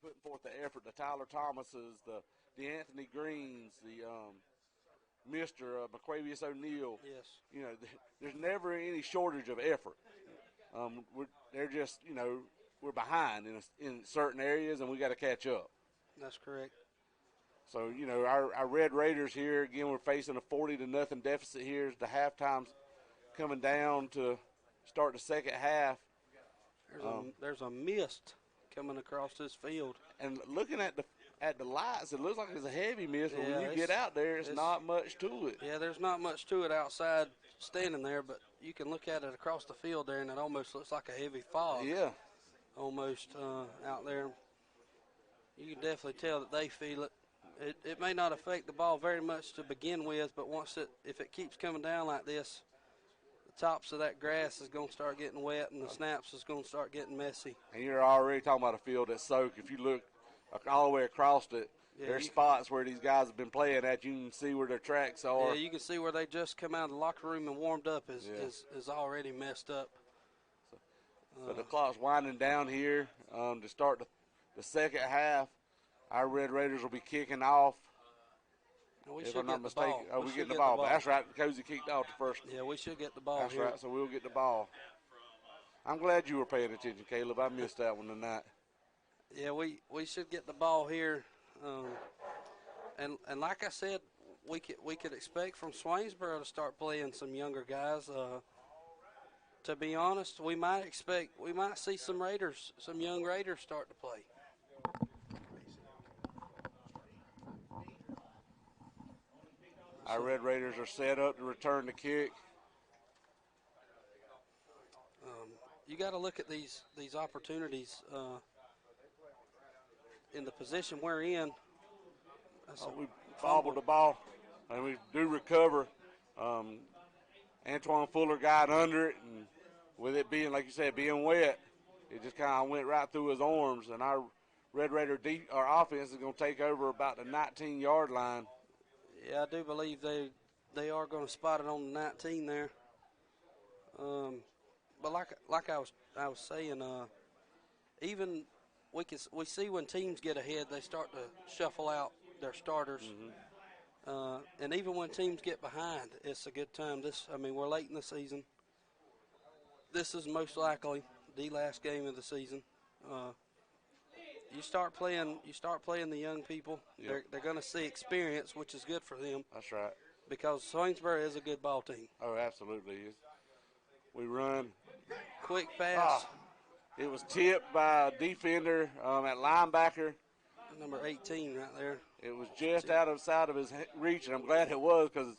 putting forth the effort, the Tyler Thomases, the Anthony Greens, the Mr. McQuavius O'Neal. Yes. You know, there's never any shortage of effort. They're just, you know, we're behind in certain areas, and we got to catch up. That's correct. So, you know, our Red Raiders here, again, we're facing a 40-0 deficit here as the halftime's coming down to start the second half. There's a mist coming across this field. And looking at the lights, it looks like it's a heavy mist, but Yeah, when you get out there, it's not much to it. Yeah, there's not much to it outside standing there, but you can look at it across the field there, and it almost looks like a heavy fog. Yeah. Almost out there. You can definitely tell that they feel it. It may not affect the ball very much to begin with, but if it keeps coming down like this, the tops of that grass is going to start getting wet, and the snaps is going to start getting messy. And you're already talking about a field that's soaked. If you look all the way across it, there's spots where these guys have been playing at. You can see where their tracks are. Yeah, you can see where they just come out of the locker room and warmed up is already messed up. So the clock's winding down here to start the second half. Our Red Raiders will be kicking off. If I'm not mistaken. Oh, we get the ball. That's right. Cozy kicked off the first. Yeah, we should get the ball. That's right. So we'll get the ball. I'm glad you were paying attention, Caleb. I missed that one tonight. Yeah, we should get the ball here, and like I said, we could expect from Swainsboro to start playing some younger guys. To be honest, we might see some young Raiders start to play. Our Red Raiders are set up to return the kick. You got to look at these opportunities in the position we're in. We fumbled the ball, and we do recover. Antoine Fuller got under it, and with it being, like you said, being wet, it just kind of went right through his arms. And our Red Raider our offense is going to take over about the 19-yard line. Yeah, I do believe they are going to spot it on the 19 there. But like I was saying, even we see when teams get ahead, they start to shuffle out their starters. And even when teams get behind, it's a good time. We're late in the season. This is most likely the last game of the season. You start playing the young people. Yep. They're going to see experience, which is good for them. That's right. Because Swainsboro is a good ball team. Oh, absolutely. We run. Quick pass. It was tipped by a defender at linebacker. Number 18 right there. It was just out of sight of his reach, and I'm glad it was because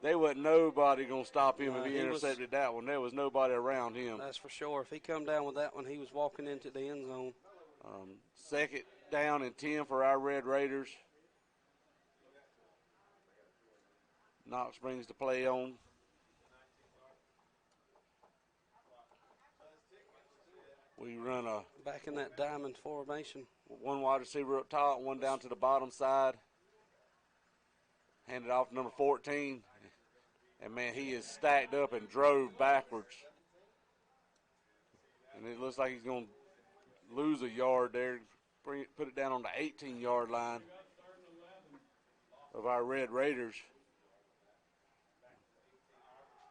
there wasn't nobody going to stop him if he intercepted that one. There was nobody around him. That's for sure. If he come down with that one, he was walking into the end zone. Second down and 10 for our Red Raiders. Knox brings the play on. We run back in that diamond formation. One wide receiver up top, one down to the bottom side. Handed off to number 14. And, man, he is stacked up and drove backwards. And it looks like he's going to lose a yard there. Put it down on the 18-yard line of our Red Raiders.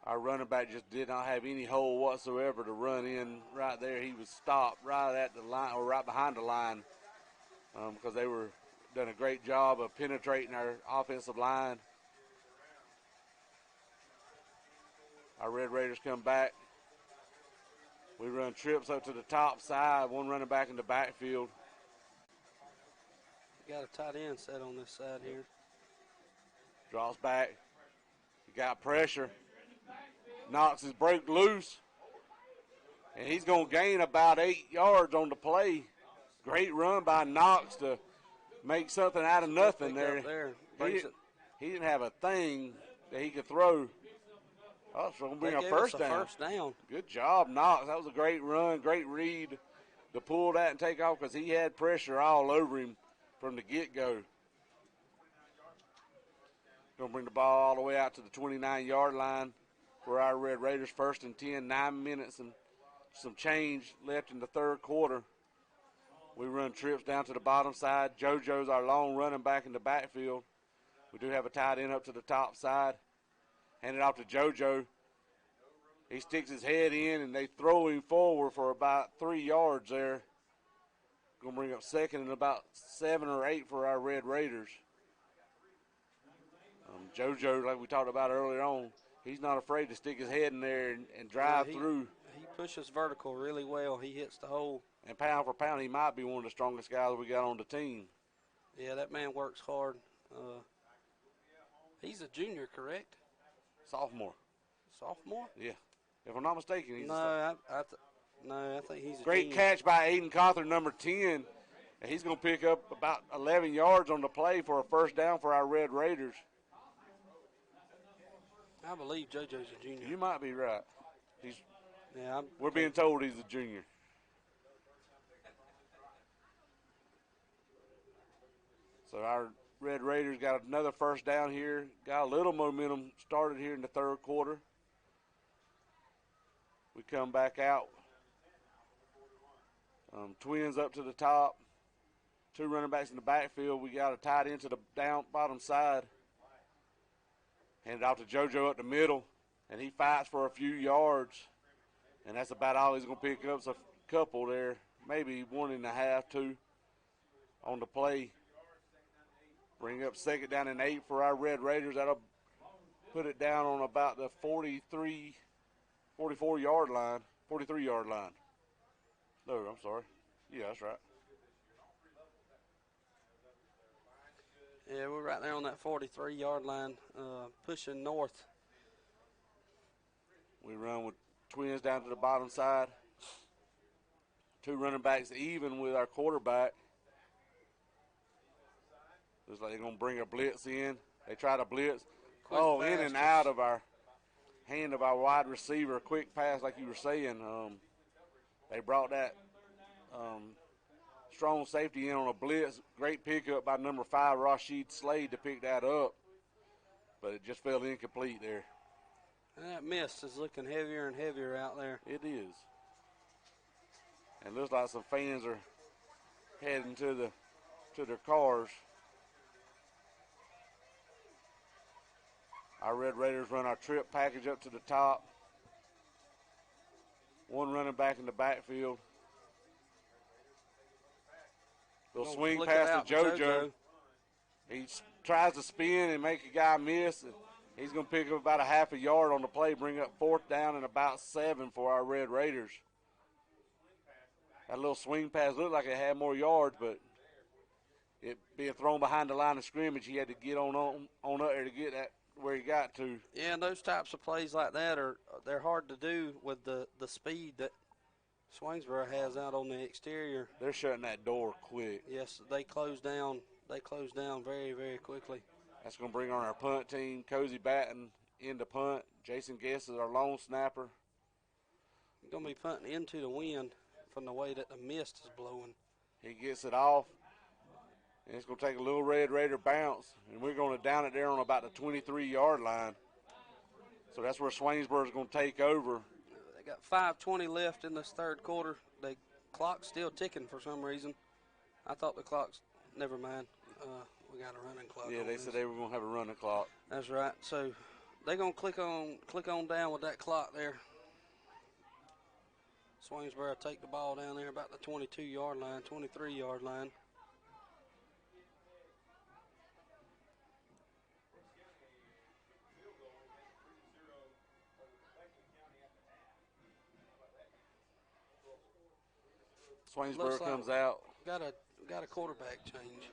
Our running back just did not have any hole whatsoever to run in right there. He was stopped right at the line, or right behind the line, because they were done a great job of penetrating our offensive line. Our Red Raiders come back. We run trips up to the top side, one running back in the backfield. You got a tight end set on this side here. Drops back. He got pressure. Knox is broke loose. And he's going to gain about 8 yards on the play. Great run by Knox to make something out of nothing there. He didn't have a thing that he could throw. Oh, so going to bring a first down. Good job, Knox. That was a great run, great read to pull that and take off because he had pressure all over him from the get-go. Going to bring the ball all the way out to the 29-yard line for our Red Raiders. 1st and 10, 9 minutes and some change left in the third quarter. We run trips down to the bottom side. JoJo's our long running back in the backfield. We do have a tight end up to the top side. Hand it off to JoJo. He sticks his head in, and they throw him forward for about 3 yards there. Going to bring up second and about 7 or 8 for our Red Raiders. JoJo, like we talked about earlier on, he's not afraid to stick his head in there and drive through. He pushes vertical really well. He hits the hole. And pound for pound, he might be one of the strongest guys we got on the team. Yeah, that man works hard. He's a junior, correct? Sophomore. Sophomore? Yeah. If I'm not mistaken, he's I think he's a great junior. catch by Aiden Cawthorn, number 10. And he's going to pick up about 11 yards on the play for a first down for our Red Raiders. I believe JoJo's a junior. You might be right. We're being told he's a junior. So our Red Raiders got another first down here. Got a little momentum started here in the third quarter. We come back out. Twins up to the top. 2 running backs in the backfield. We got a tight end to the bottom side. Hand it off to JoJo up the middle, and he fights for a few yards. And that's about all he's going to pick up. So a couple there, maybe 1.5, 2 on the play. Bring up second down and 8 for our Red Raiders. That'll put it down on about the 44-yard line, 43-yard line. No, I'm sorry. Yeah, that's right. Yeah, we're right there on that 43-yard line, pushing north. We run with Twins down to the bottom side. 2 running backs even with our quarterback. Looks like they're going to bring a blitz in. They try to blitz. In and out of our hand of our wide receiver. Quick pass, like you were saying. They brought that strong safety in on a blitz. Great pickup by number 5, Rashid Slade, to pick that up. But it just fell incomplete there. And that mist is looking heavier and heavier out there. It is. And looks like some fans are heading to their cars. Our Red Raiders run our trip package up to the top. 1 running back in the backfield. They'll swing pass to JoJo. He tries to spin and make a guy miss. He's going to pick up about a half a yard on the play, bring up 4th down and about 7 for our Red Raiders. That little swing pass looked like it had more yards, but it being thrown behind the line of scrimmage, he had to get on up there to get that where he got to. Yeah, and those types of plays like that they're hard to do with the speed that Swainsboro has out on the exterior. They're shutting that door quick. Yes, they close down. They close down very, very quickly. That's going to bring on our punt team. Cozy Batten into punt. Jason Guess is our lone snapper. We're going to be punting into the wind from the way that the mist is blowing. He gets it off. And it's going to take a little Red Raider bounce, and we're going to down it there on about the 23-yard line. So that's where Swainsboro is going to take over. They got 5:20 left in this third quarter. The clock's still ticking for some reason. I thought the clock's, never mind. We got a running clock. Yeah, they said they were going to have a running clock. That's right. So they're going to click on down with that clock there. Swainsboro take the ball down there about the 22-yard line, 23-yard line. Swainsboro comes out. Got a quarterback change.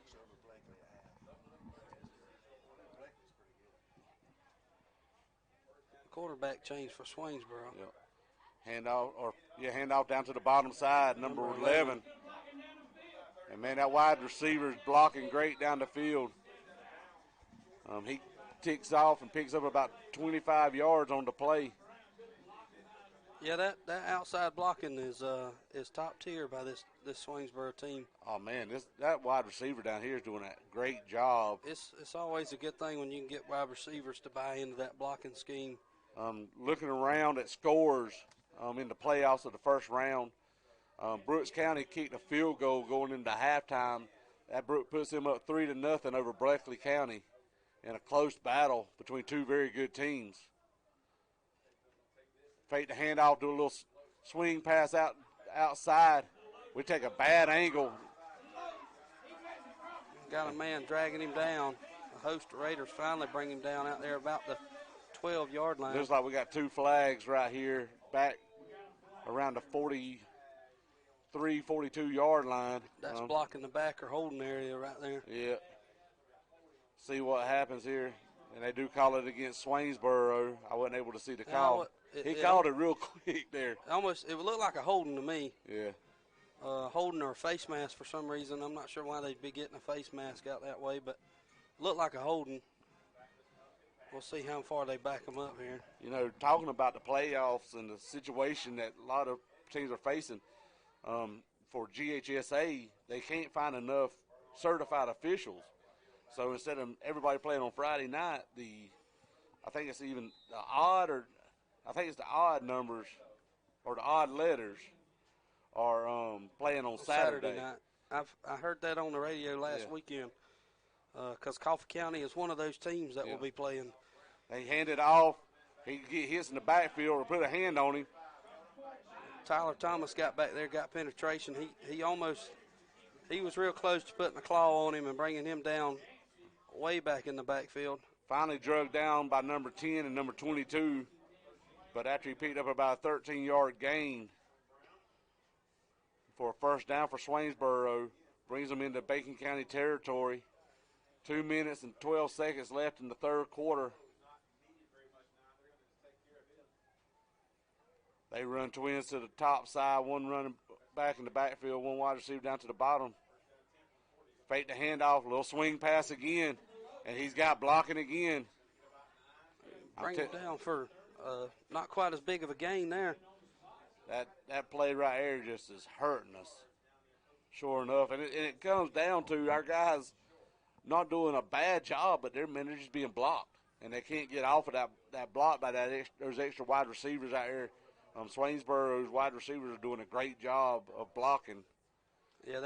Quarterback change for Swainsboro. Yep. Hand off down to the bottom side, number 11. And man, that wide receiver is blocking great down the field. He ticks off and picks up about 25 yards on the play. Yeah, that outside blocking is top tier by this Swainsboro team. Oh man, that wide receiver down here is doing a great job. It's always a good thing when you can get wide receivers to buy into that blocking scheme. Looking around at scores in the playoffs of the first round, Brooks County kicked a field goal going into halftime. That puts them up 3-0 over Bleckley County in a close battle between two very good teams. Fake the handoff, do a little swing pass outside. We take a bad angle. Got a man dragging him down. The host of Raiders finally bring him down out there about the 12-yard line. Looks like we got two flags right here back around the 43, 42-yard line. That's blocking the back or holding area right there. Yeah. See what happens here. And they do call it against Swainsboro. I wasn't able to see the call. He called it real quick there. It would look like a holding to me. Yeah. Holding or a face mask for some reason. I'm not sure why they'd be getting a face mask out that way, but looked like a holding. We'll see how far they back them up here. You know, talking about the playoffs and the situation that a lot of teams are facing, for GHSA, they can't find enough certified officials. So instead of everybody playing on Friday night, I think it's the odd numbers or the odd letters are playing on Saturday night. I heard that on the radio last weekend because Coffee County is one of those teams that will be playing. They hand it off. He get hits in the backfield or put a hand on him. Tyler Thomas got back there, got penetration. He was real close to putting a claw on him and bringing him down way back in the backfield. Finally drugged down by number 10 and number 22, but after he picked up about a 13-yard gain for a first down for Swainsboro, brings them into Bacon County territory. 2 minutes and 12 seconds left in the third quarter. They run twins to the top side, one running back in the backfield, one wide receiver down to the bottom. Fake the handoff, a little swing pass again, and he's got blocking again. Bring it down for not quite as big of a gain there. That play right there just is hurting us, sure enough. And it comes down to our guys not doing a bad job, but they're just being blocked, and they can't get off of that block by those extra wide receivers out there. Swainsboro's wide receivers are doing a great job of blocking. Yeah,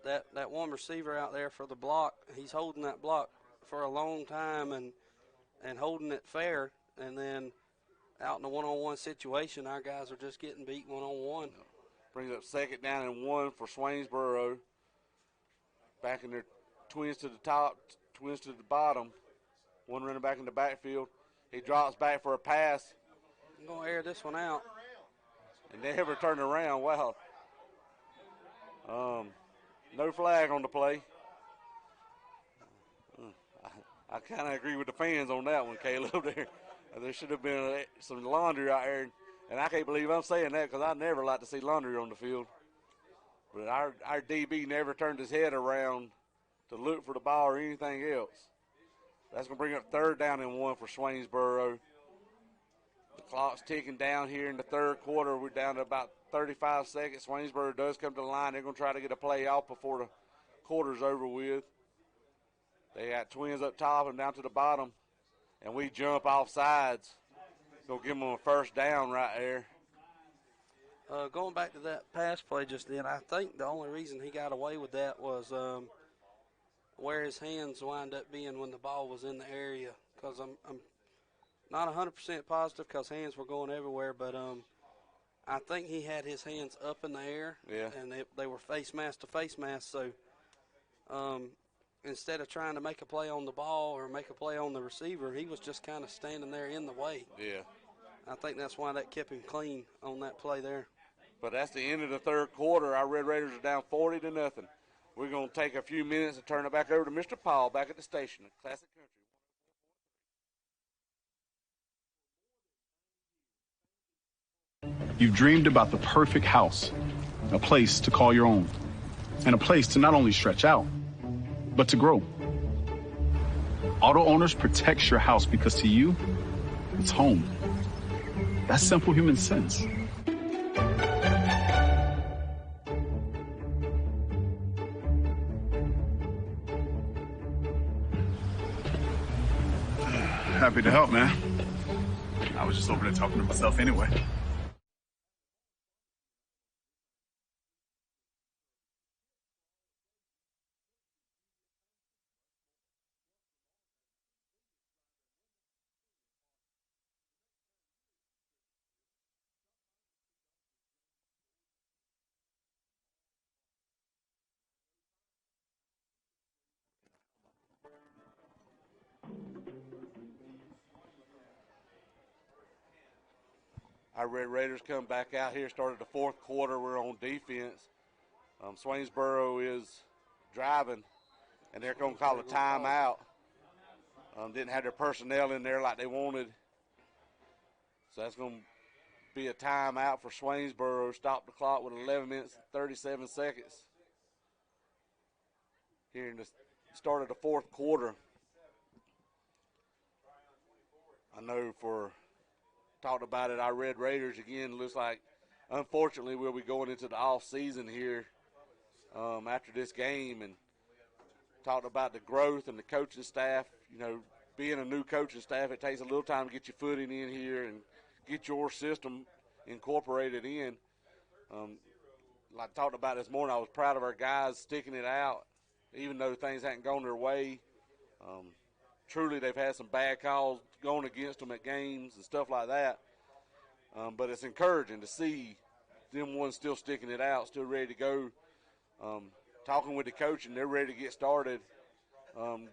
that one receiver out there for the block, he's holding that block for a long time and holding it fair, and then out in a one-on-one situation, our guys are just getting beat one-on-one. Brings up second down and 1 for Swainsboro. Back in their twins to the top, twins to the bottom. One running back in the backfield. He drops back for a pass. I'm going to air this one out. And they never turned around. Wow. No flag on the play. I kind of agree with the fans on that one, Caleb. There should have been some laundry out there. And I can't believe I'm saying that because I never like to see laundry on the field. But our DB never turned his head around to look for the ball or anything else. That's going to bring up third down and 1 for Swainsboro. The clock's ticking down here in the third quarter. We're down to about 35 seconds. Swainsboro does come to the line. They're going to try to get a play off before the quarter's over with. They got twins up top and down to the bottom. And we jump off sides. Go give them a first down right there. Going back to that pass play just then, I think the only reason he got away with that was where his hands wind up being when the ball was in the area. Because I'm not 100% positive because hands were going everywhere, but I think he had his hands up in the air, and they were face mask to face mask. So instead of trying to make a play on the ball or make a play on the receiver, he was just kind of standing there in the way. Yeah. I think that's why that kept him clean on that play there. But that's the end of the third quarter. Our Red Raiders are down 40-0. We're going to take a few minutes and turn it back over to Mr. Paul back at the station at Classic Country. You've dreamed about the perfect house, a place to call your own, and a place to not only stretch out, but to grow. Auto Owners protects your house because to you, it's home. That's simple human sense. Happy to help, man. I was just over there talking to myself anyway. our Red Raiders come back out here, started the fourth quarter. We're on defense. Swainsboro is driving, and they're going to call a timeout. Didn't have their personnel in there like they wanted. So that's going to be a timeout for Swainsboro. Stop the clock with 11 minutes and 37 seconds. Here in the start of the fourth quarter. I know talked about it, our Red Raiders, again, looks like, unfortunately, we'll be going into the off season here after this game, and talked about the growth and the coaching staff. You know, being a new coaching staff, it takes a little time to get your footing in here and get your system incorporated in. Like I talked about this morning, I was proud of our guys sticking it out, even though things hadn't gone their way. Truly, they've had some bad calls going against them at games and stuff like that. But it's encouraging to see them ones still sticking it out, still ready to go. Talking with the coach, and they're ready to get started,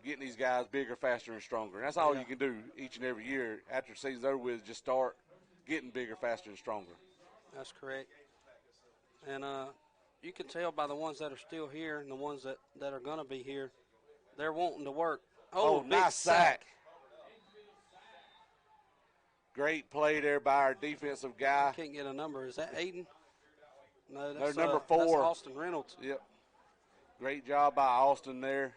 getting these guys bigger, faster, and stronger. And that's all you can do each and every year after the season's over with, just start getting bigger, faster, and stronger. That's correct. And you can tell by the ones that are still here and the ones that are going to be here, they're wanting to work. Oh, nice sack. Great play there by our defensive guy. I can't get a number. Is that Aiden? No, that's number 4. That's Austin Reynolds. Yep. Great job by Austin there.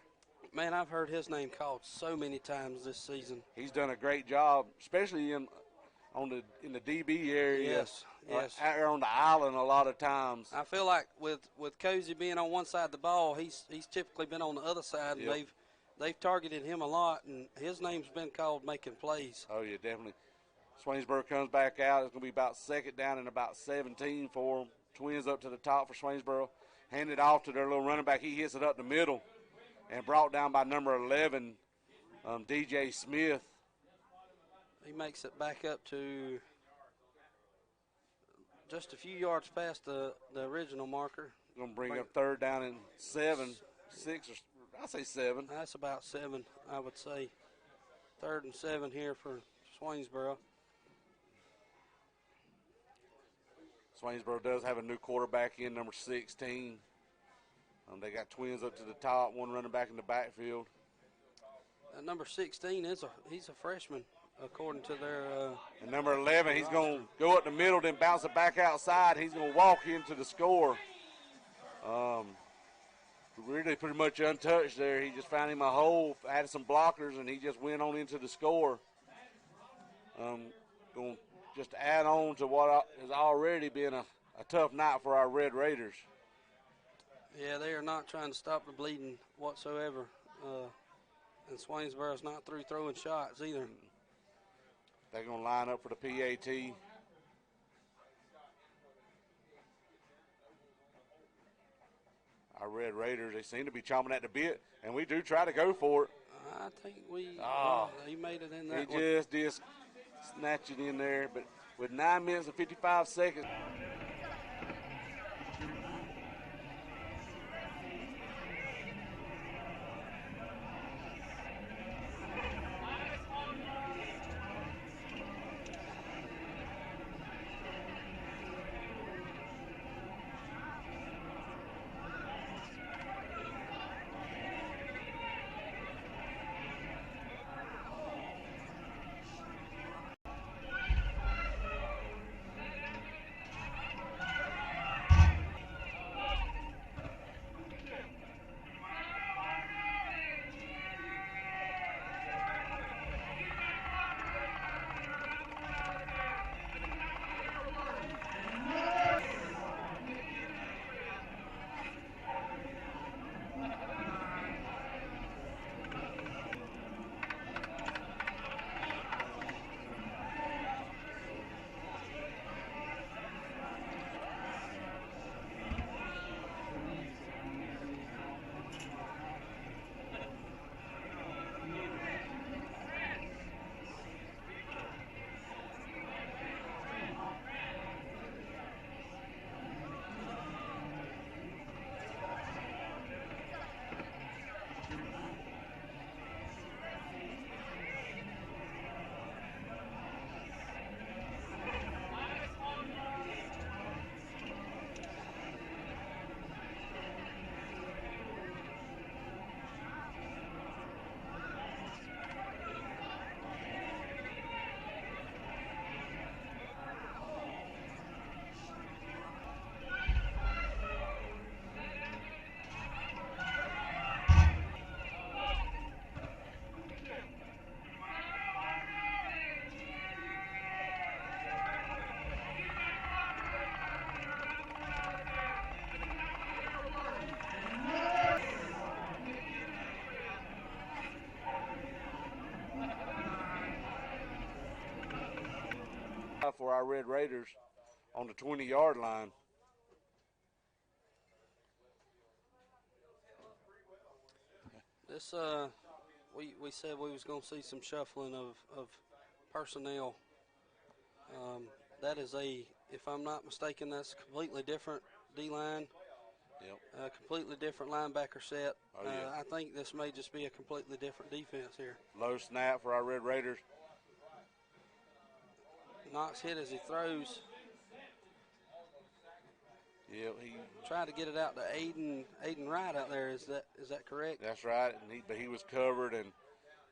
Man, I've heard his name called so many times this season. He's done a great job, especially in the DB area. Yes. Out there on the island a lot of times. I feel like with Cozy being on one side of the ball, he's typically been on the other side, and they've targeted him a lot, and his name's been called making plays. Oh, yeah, definitely. Swainsboro comes back out. It's going to be about second down and about 17 for them. Twins up to the top for Swainsboro. Handed off to their little running back. He hits it up the middle and brought down by number 11, DJ Smith. He makes it back up to just a few yards past the original marker. Going to bring up third down and 7, 6, or I'll say 7. That's about 7, I would say. 3rd and 7 here for Swainsboro. Swainsboro does have a new quarterback in, number 16. They got twins up to the top, one running back in the backfield. Number 16 he's a freshman, according to their. And number 11, he's going to go up the middle, then bounce it back outside. He's going to walk into the score. Really pretty much untouched there. He just found him a hole, added some blockers, and he just went on into the score. Going to just add on to what has already been a tough night for our Red Raiders. Yeah, they are not trying to stop the bleeding whatsoever. And Swainsboro's not through throwing shots either. They're going to line up for the PAT. Our Red Raiders, they seem to be chomping at the bit, and we do try to go for it. I think he made it in that one. one. He just did snatch it in there, but with 9 minutes and 55 seconds. 5 for our Red Raiders on the 20-yard line. This we said we was going to see some shuffling of personnel. That is if I'm not mistaken, that's a completely different D-line. Yep. A completely different linebacker set. Oh, yeah. I think this may just be a completely different defense here. Low snap for our Red Raiders. Knox hit as he throws. Yeah, he Tried to get it out to Aiden Wright out there. Is that correct? That's right. But he was covered, and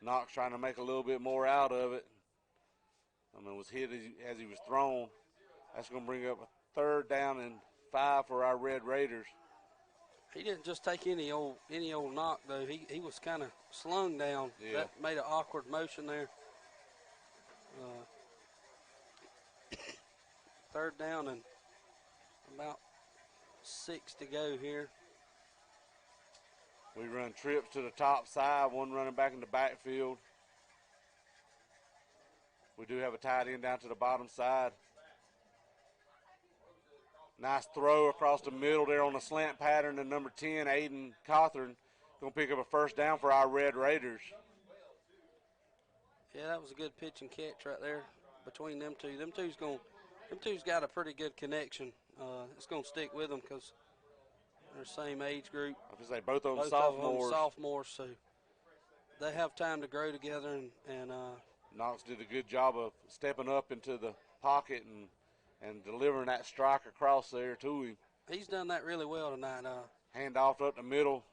Knox trying to make a little bit more out of it. I mean, was hit as he was thrown. That's going to bring up a 3rd down and 5 for our Red Raiders. He didn't just take any old knock though. He was kind of slung down. Yeah. That made an awkward motion there. 3rd down and about 6 to go here. We run trips to the top side, one running back in the backfield. We do have a tight end down to the bottom side. Nice throw across the middle there on the slant pattern to number 10, Aiden Cawthorn. Going to pick up a 1st down for our Red Raiders. Yeah, that was a good pitch and catch right there between them two. Them two's got a pretty good connection. It's going to stick with them because they're the same age group. I was going to say both of them sophomores, so they have time to grow together. And Knox did a good job of stepping up into the pocket and delivering that strike across there to him. He's done that really well tonight. Hand off up the middle.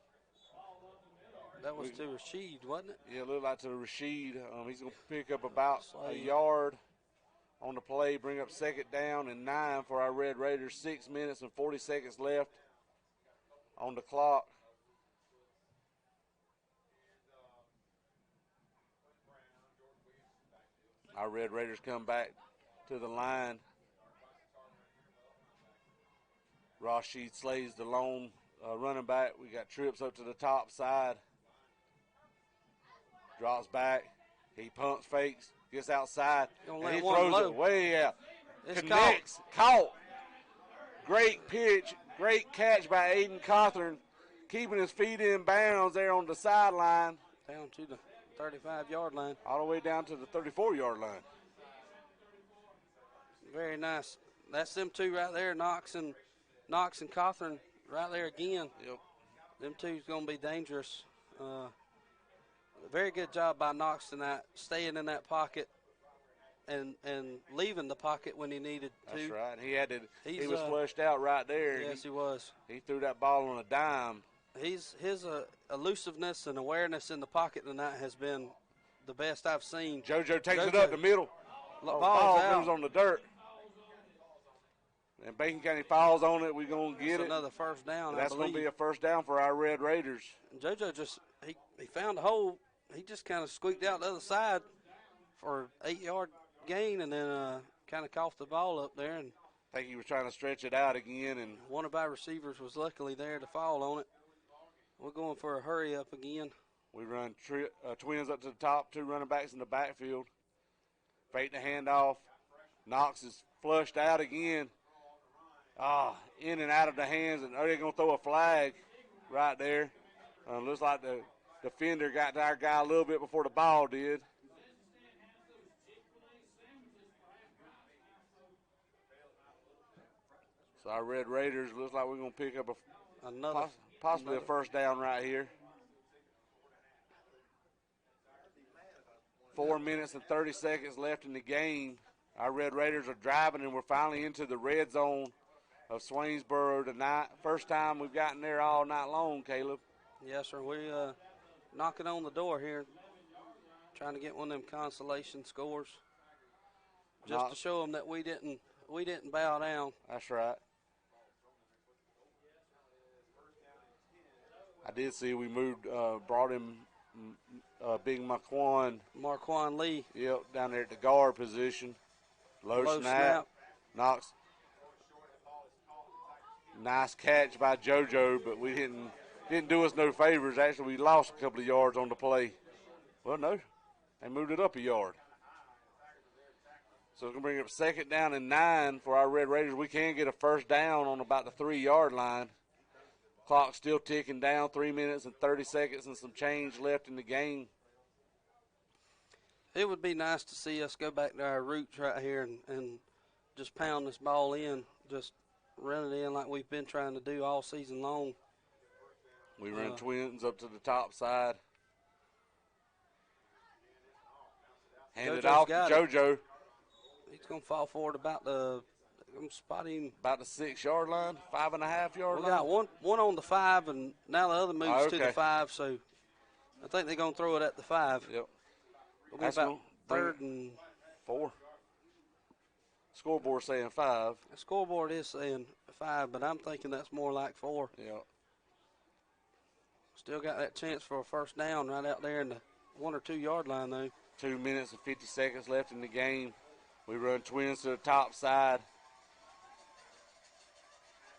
That was to Rashid, wasn't it? Yeah, it looked like to Rashid. He's going to pick up about a yard on the play, bring up 2nd down and 9 for our Red Raiders. 6 minutes and 40 seconds left on the clock. Our Red Raiders come back to the line. Rashid Slade's the lone running back. We got trips up to the top side. Drops back. He pumps, fakes, gets outside, and he throws it way out. Connects, caught. Great pitch, great catch by Aiden Cawthorn, keeping his feet in bounds there on the sideline. Down to the 35-yard line. All the way down to the 34-yard line. Very nice. That's them two right there, Knox and Cawthorn right there again. Yep. Them two's going to be dangerous. Very good job by Knox tonight, staying in that pocket and leaving the pocket when he needed to. That's right. He was flushed out right there. Yes, he was. He threw that ball on a dime. His elusiveness and awareness in the pocket tonight has been the best I've seen. JoJo takes it up the middle. Ball comes on the dirt. And Bacon County falls on it. We're going to get it. Another 1st down, That's going to be a 1st down for our Red Raiders. And JoJo he found a hole. He just kind of squeaked out the other side for an 8-yard gain and then kind of coughed the ball up there. And I think he was trying to stretch it out again. And one of our receivers was luckily there to fall on it. We're going for a hurry up again. We run twins up to the top, 2 running backs in the backfield. Fake the handoff. Knox is flushed out again. In and out of the hands, and they're going to throw a flag right there. Looks like the defender got to our guy a little bit before the ball did. So our Red Raiders looks like we're going to pick up possibly a 1st down right here. 4 minutes and 30 seconds left in the game. Our Red Raiders are driving, and we're finally into the red zone of Swainsboro tonight. First time we've gotten there all night long, Caleb. Yes, sir. We're knocking on the door here, trying to get one of them consolation scores, just to show them that we didn't bow down. That's right. I did see we brought him Big Marquand Lee. Yep, down there at the guard position. Low snap. Knox. Nice catch by JoJo, but we didn't do us no favors. Actually, we lost a couple of yards on the play. Well, no, they moved it up a yard. So it's going to bring up 2nd down and 9 for our Red Raiders. We can get a first down on about the 3-yard line. Clock still ticking down, 3 minutes and 30 seconds and some change left in the game. It would be nice to see us go back to our roots right here and just pound this ball in, just run it in like we've been trying to do all season long. We run twins up to the top side. Hand it off to JoJo. He's going to fall forward about the spot him. About the 6-yard line, 5.5-yard line. We got one on the 5, and now the other moves to the 5, so I think they're going to throw it at the 5. Yep. It'll be about 3rd and 4. Scoreboard saying 5. The scoreboard is saying 5, but I'm thinking that's more like 4. Yep. Still got that chance for a first down right out there in the 1 or 2 yard line, though. 2 minutes and 50 seconds left in the game. We run twins to the top side.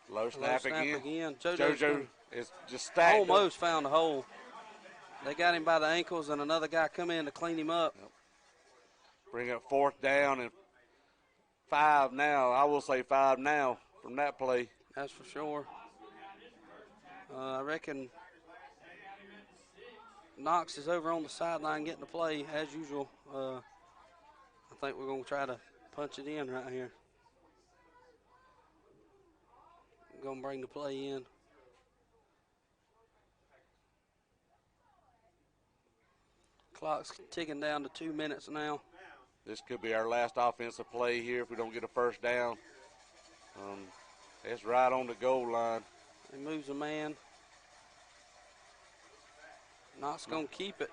Low snap again. JoJo is just stacked. Almost found a hole. They got him by the ankles, and another guy come in to clean him up. Yep. Bring up 4th down and 5 now. I will say 5 now from that play. That's for sure. I reckon Knox is over on the sideline getting the play as usual. I think we're going to try to punch it in right here. Going to bring the play in. Clock's ticking down to 2 minutes now. This could be our last offensive play here if we don't get a first down. It's right on the goal line. He moves a man. Knox going to keep it.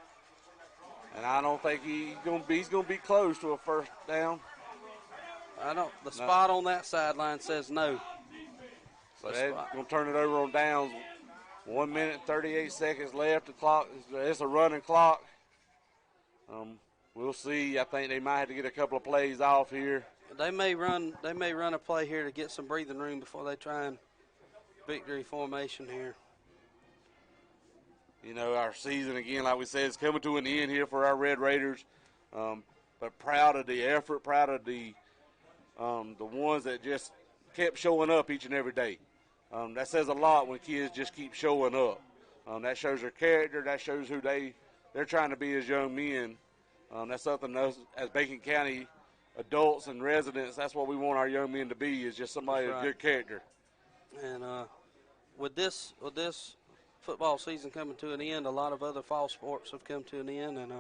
And I don't think he's going to be close to a first down. The spot on that sideline says no. So they're going to turn it over on downs. 1 minute, 38 seconds left. The clock, it's a running clock. We'll see. I think they might have to get a couple of plays off here. They may run a play here to get some breathing room before they try and victory formation here. You know, our season, again, like we said, is coming to an end here for our Red Raiders. But proud of the effort, proud of the ones that just kept showing up each and every day. That says a lot when kids just keep showing up. That shows their character. That shows who they're trying to be as young men. That's something us, as Bacon County adults and residents, that's what we want our young men to be, is just somebody with good character. And with this football season coming to an end, a lot of other fall sports have come to an end, and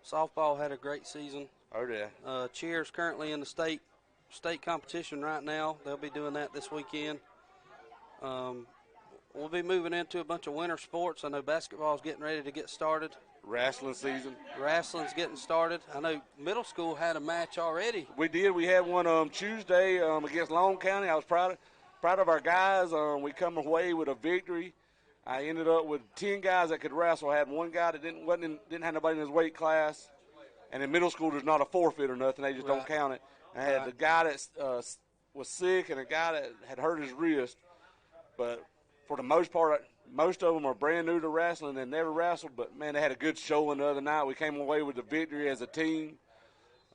softball had a great season. Oh, yeah. Cheer's currently in the state competition right now. They'll be doing that this weekend. We'll be moving into a bunch of winter sports. I know basketball's getting ready to get started. Wrestling season. Wrestling's getting started. I know middle school had a match already. We did. We had one Tuesday against Long County. I was proud of our guys. We come away with a victory. I ended up with 10 guys that could wrestle. I had one guy that didn't have nobody in his weight class. And in middle school, there's not a forfeit or nothing. They just don't count it. I had the guy that was sick and a guy that had hurt his wrist. But for the most part, most of them are brand new to wrestling and never wrestled. But, man, they had a good showing the other night. We came away with the victory as a team.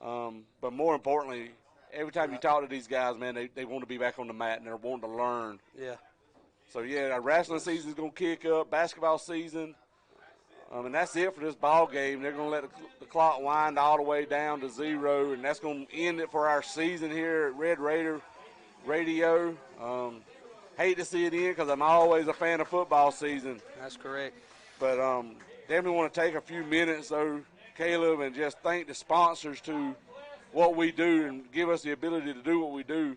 But more importantly, every time you talk to these guys, man, they want to be back on the mat and they're wanting to learn. Yeah. So, yeah, our wrestling season is going to kick up, basketball season. And that's it for this ball game. They're going to let the clock wind all the way down to 0, and that's going to end it for our season here at Red Raider Radio. Hate to see it end because I'm always a fan of football season. That's correct. But definitely want to take a few minutes, though, Caleb, and just thank the sponsors to what we do and give us the ability to do what we do.